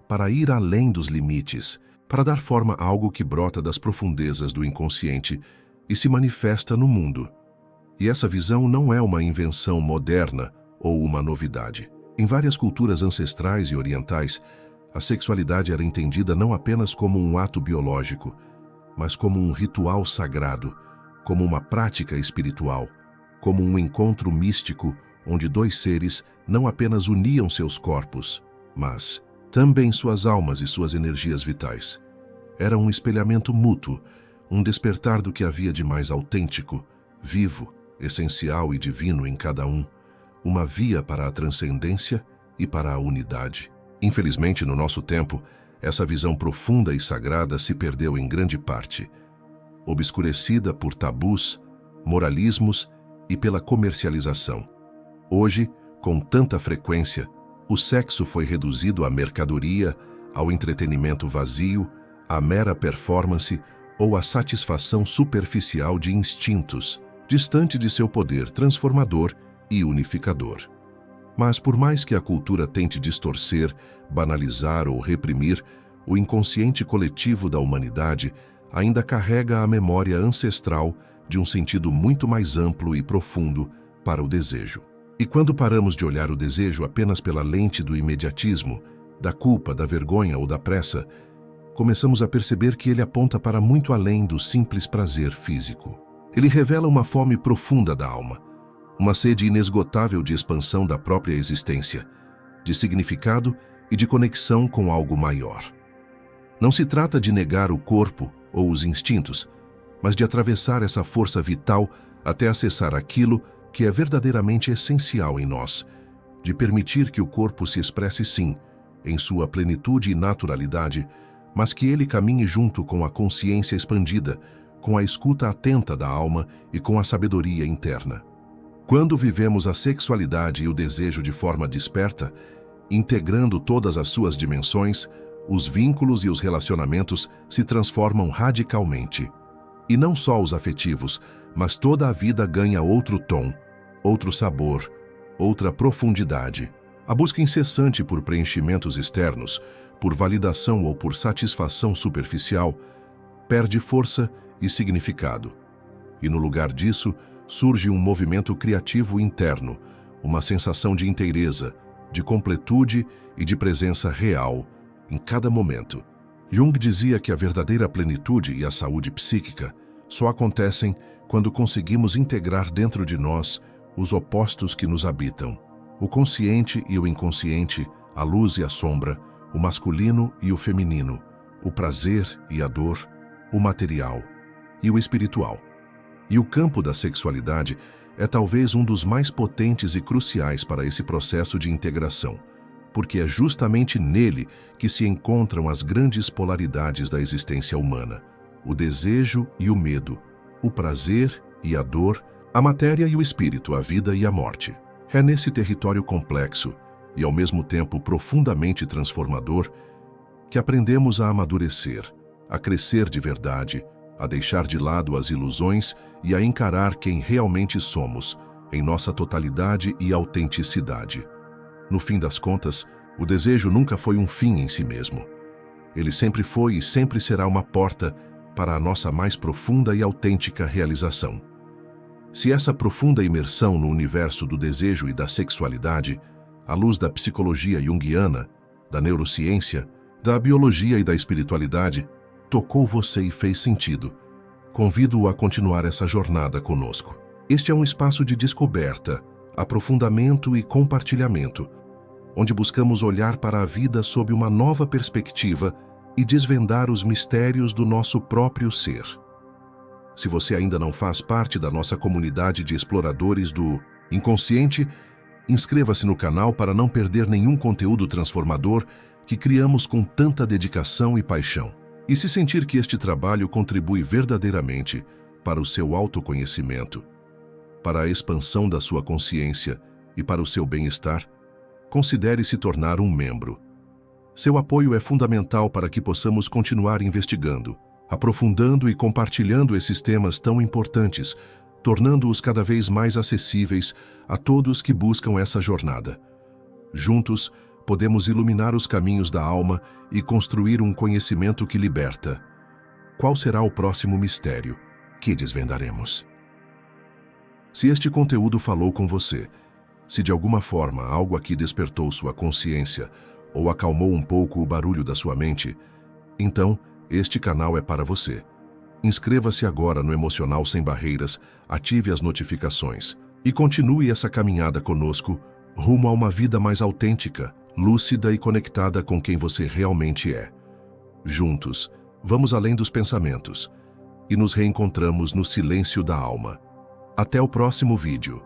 para ir além dos limites, para dar forma a algo que brota das profundezas do inconsciente e se manifesta no mundo. E essa visão não é uma invenção moderna ou uma novidade. Em várias culturas ancestrais e orientais, a sexualidade era entendida não apenas como um ato biológico, mas como um ritual sagrado, como uma prática espiritual, como um encontro místico onde dois seres não apenas uniam seus corpos, mas também suas almas e suas energias vitais. Era um espelhamento mútuo, um despertar do que havia de mais autêntico, vivo, essencial e divino em cada um, uma via para a transcendência e para a unidade. Infelizmente, no nosso tempo, essa visão profunda e sagrada se perdeu em grande parte, obscurecida por tabus, moralismos e pela comercialização. Hoje, com tanta frequência, o sexo foi reduzido à mercadoria, ao entretenimento vazio, à mera performance ou à satisfação superficial de instintos, distante de seu poder transformador e unificador. Mas por mais que a cultura tente distorcer, banalizar ou reprimir, o inconsciente coletivo da humanidade ainda carrega a memória ancestral de um sentido muito mais amplo e profundo para o desejo. E quando paramos de olhar o desejo apenas pela lente do imediatismo, da culpa, da vergonha ou da pressa, começamos a perceber que ele aponta para muito além do simples prazer físico. Ele revela uma fome profunda da alma, uma sede inesgotável de expansão da própria existência, de significado e de conexão com algo maior. Não se trata de negar o corpo ou os instintos, mas de atravessar essa força vital até acessar aquilo que é verdadeiramente essencial em nós, de permitir que o corpo se expresse sim, em sua plenitude e naturalidade, mas que ele caminhe junto com a consciência expandida, com a escuta atenta da alma e com a sabedoria interna. Quando vivemos a sexualidade e o desejo de forma desperta, integrando todas as suas dimensões, os vínculos e os relacionamentos se transformam radicalmente. E não só os afetivos, mas toda a vida ganha outro tom, outro sabor, outra profundidade. A busca incessante por preenchimentos externos, por validação ou por satisfação superficial, perde força e significado. E no lugar disso, surge um movimento criativo interno, uma sensação de inteireza, de completude e de presença real em cada momento. Jung dizia que a verdadeira plenitude e a saúde psíquica só acontecem quando conseguimos integrar dentro de nós os opostos que nos habitam, o consciente e o inconsciente, a luz e a sombra, o masculino e o feminino, o prazer e a dor, o material e o espiritual. E o campo da sexualidade é talvez um dos mais potentes e cruciais para esse processo de integração, porque é justamente nele que se encontram as grandes polaridades da existência humana, o desejo e o medo, o prazer e a dor, a matéria e o espírito, a vida e a morte. É nesse território complexo e ao mesmo tempo profundamente transformador que aprendemos a amadurecer, a crescer de verdade, a deixar de lado as ilusões e a encarar quem realmente somos, em nossa totalidade e autenticidade. No fim das contas, o desejo nunca foi um fim em si mesmo. Ele sempre foi e sempre será uma porta para a nossa mais profunda e autêntica realização. Se essa profunda imersão no universo do desejo e da sexualidade, à luz da psicologia junguiana, da neurociência, da biologia e da espiritualidade, tocou você e fez sentido, convido-o a continuar essa jornada conosco. Este é um espaço de descoberta, aprofundamento e compartilhamento, onde buscamos olhar para a vida sob uma nova perspectiva e desvendar os mistérios do nosso próprio ser. Se você ainda não faz parte da nossa comunidade de exploradores do inconsciente, inscreva-se no canal para não perder nenhum conteúdo transformador que criamos com tanta dedicação e paixão. E se sentir que este trabalho contribui verdadeiramente para o seu autoconhecimento, para a expansão da sua consciência e para o seu bem-estar, considere se tornar um membro. Seu apoio é fundamental para que possamos continuar investigando, aprofundando e compartilhando esses temas tão importantes, tornando-os cada vez mais acessíveis a todos que buscam essa jornada. Juntos, podemos iluminar os caminhos da alma e construir um conhecimento que liberta. Qual será o próximo mistério que desvendaremos? Se este conteúdo falou com você, se de alguma forma algo aqui despertou sua consciência ou acalmou um pouco o barulho da sua mente, então este canal é para você. Inscreva-se agora no Emocional Sem Barreiras, ative as notificações e continue essa caminhada conosco rumo a uma vida mais autêntica, lúcida e conectada com quem você realmente é. Juntos, vamos além dos pensamentos e nos reencontramos no silêncio da alma. Até o próximo vídeo.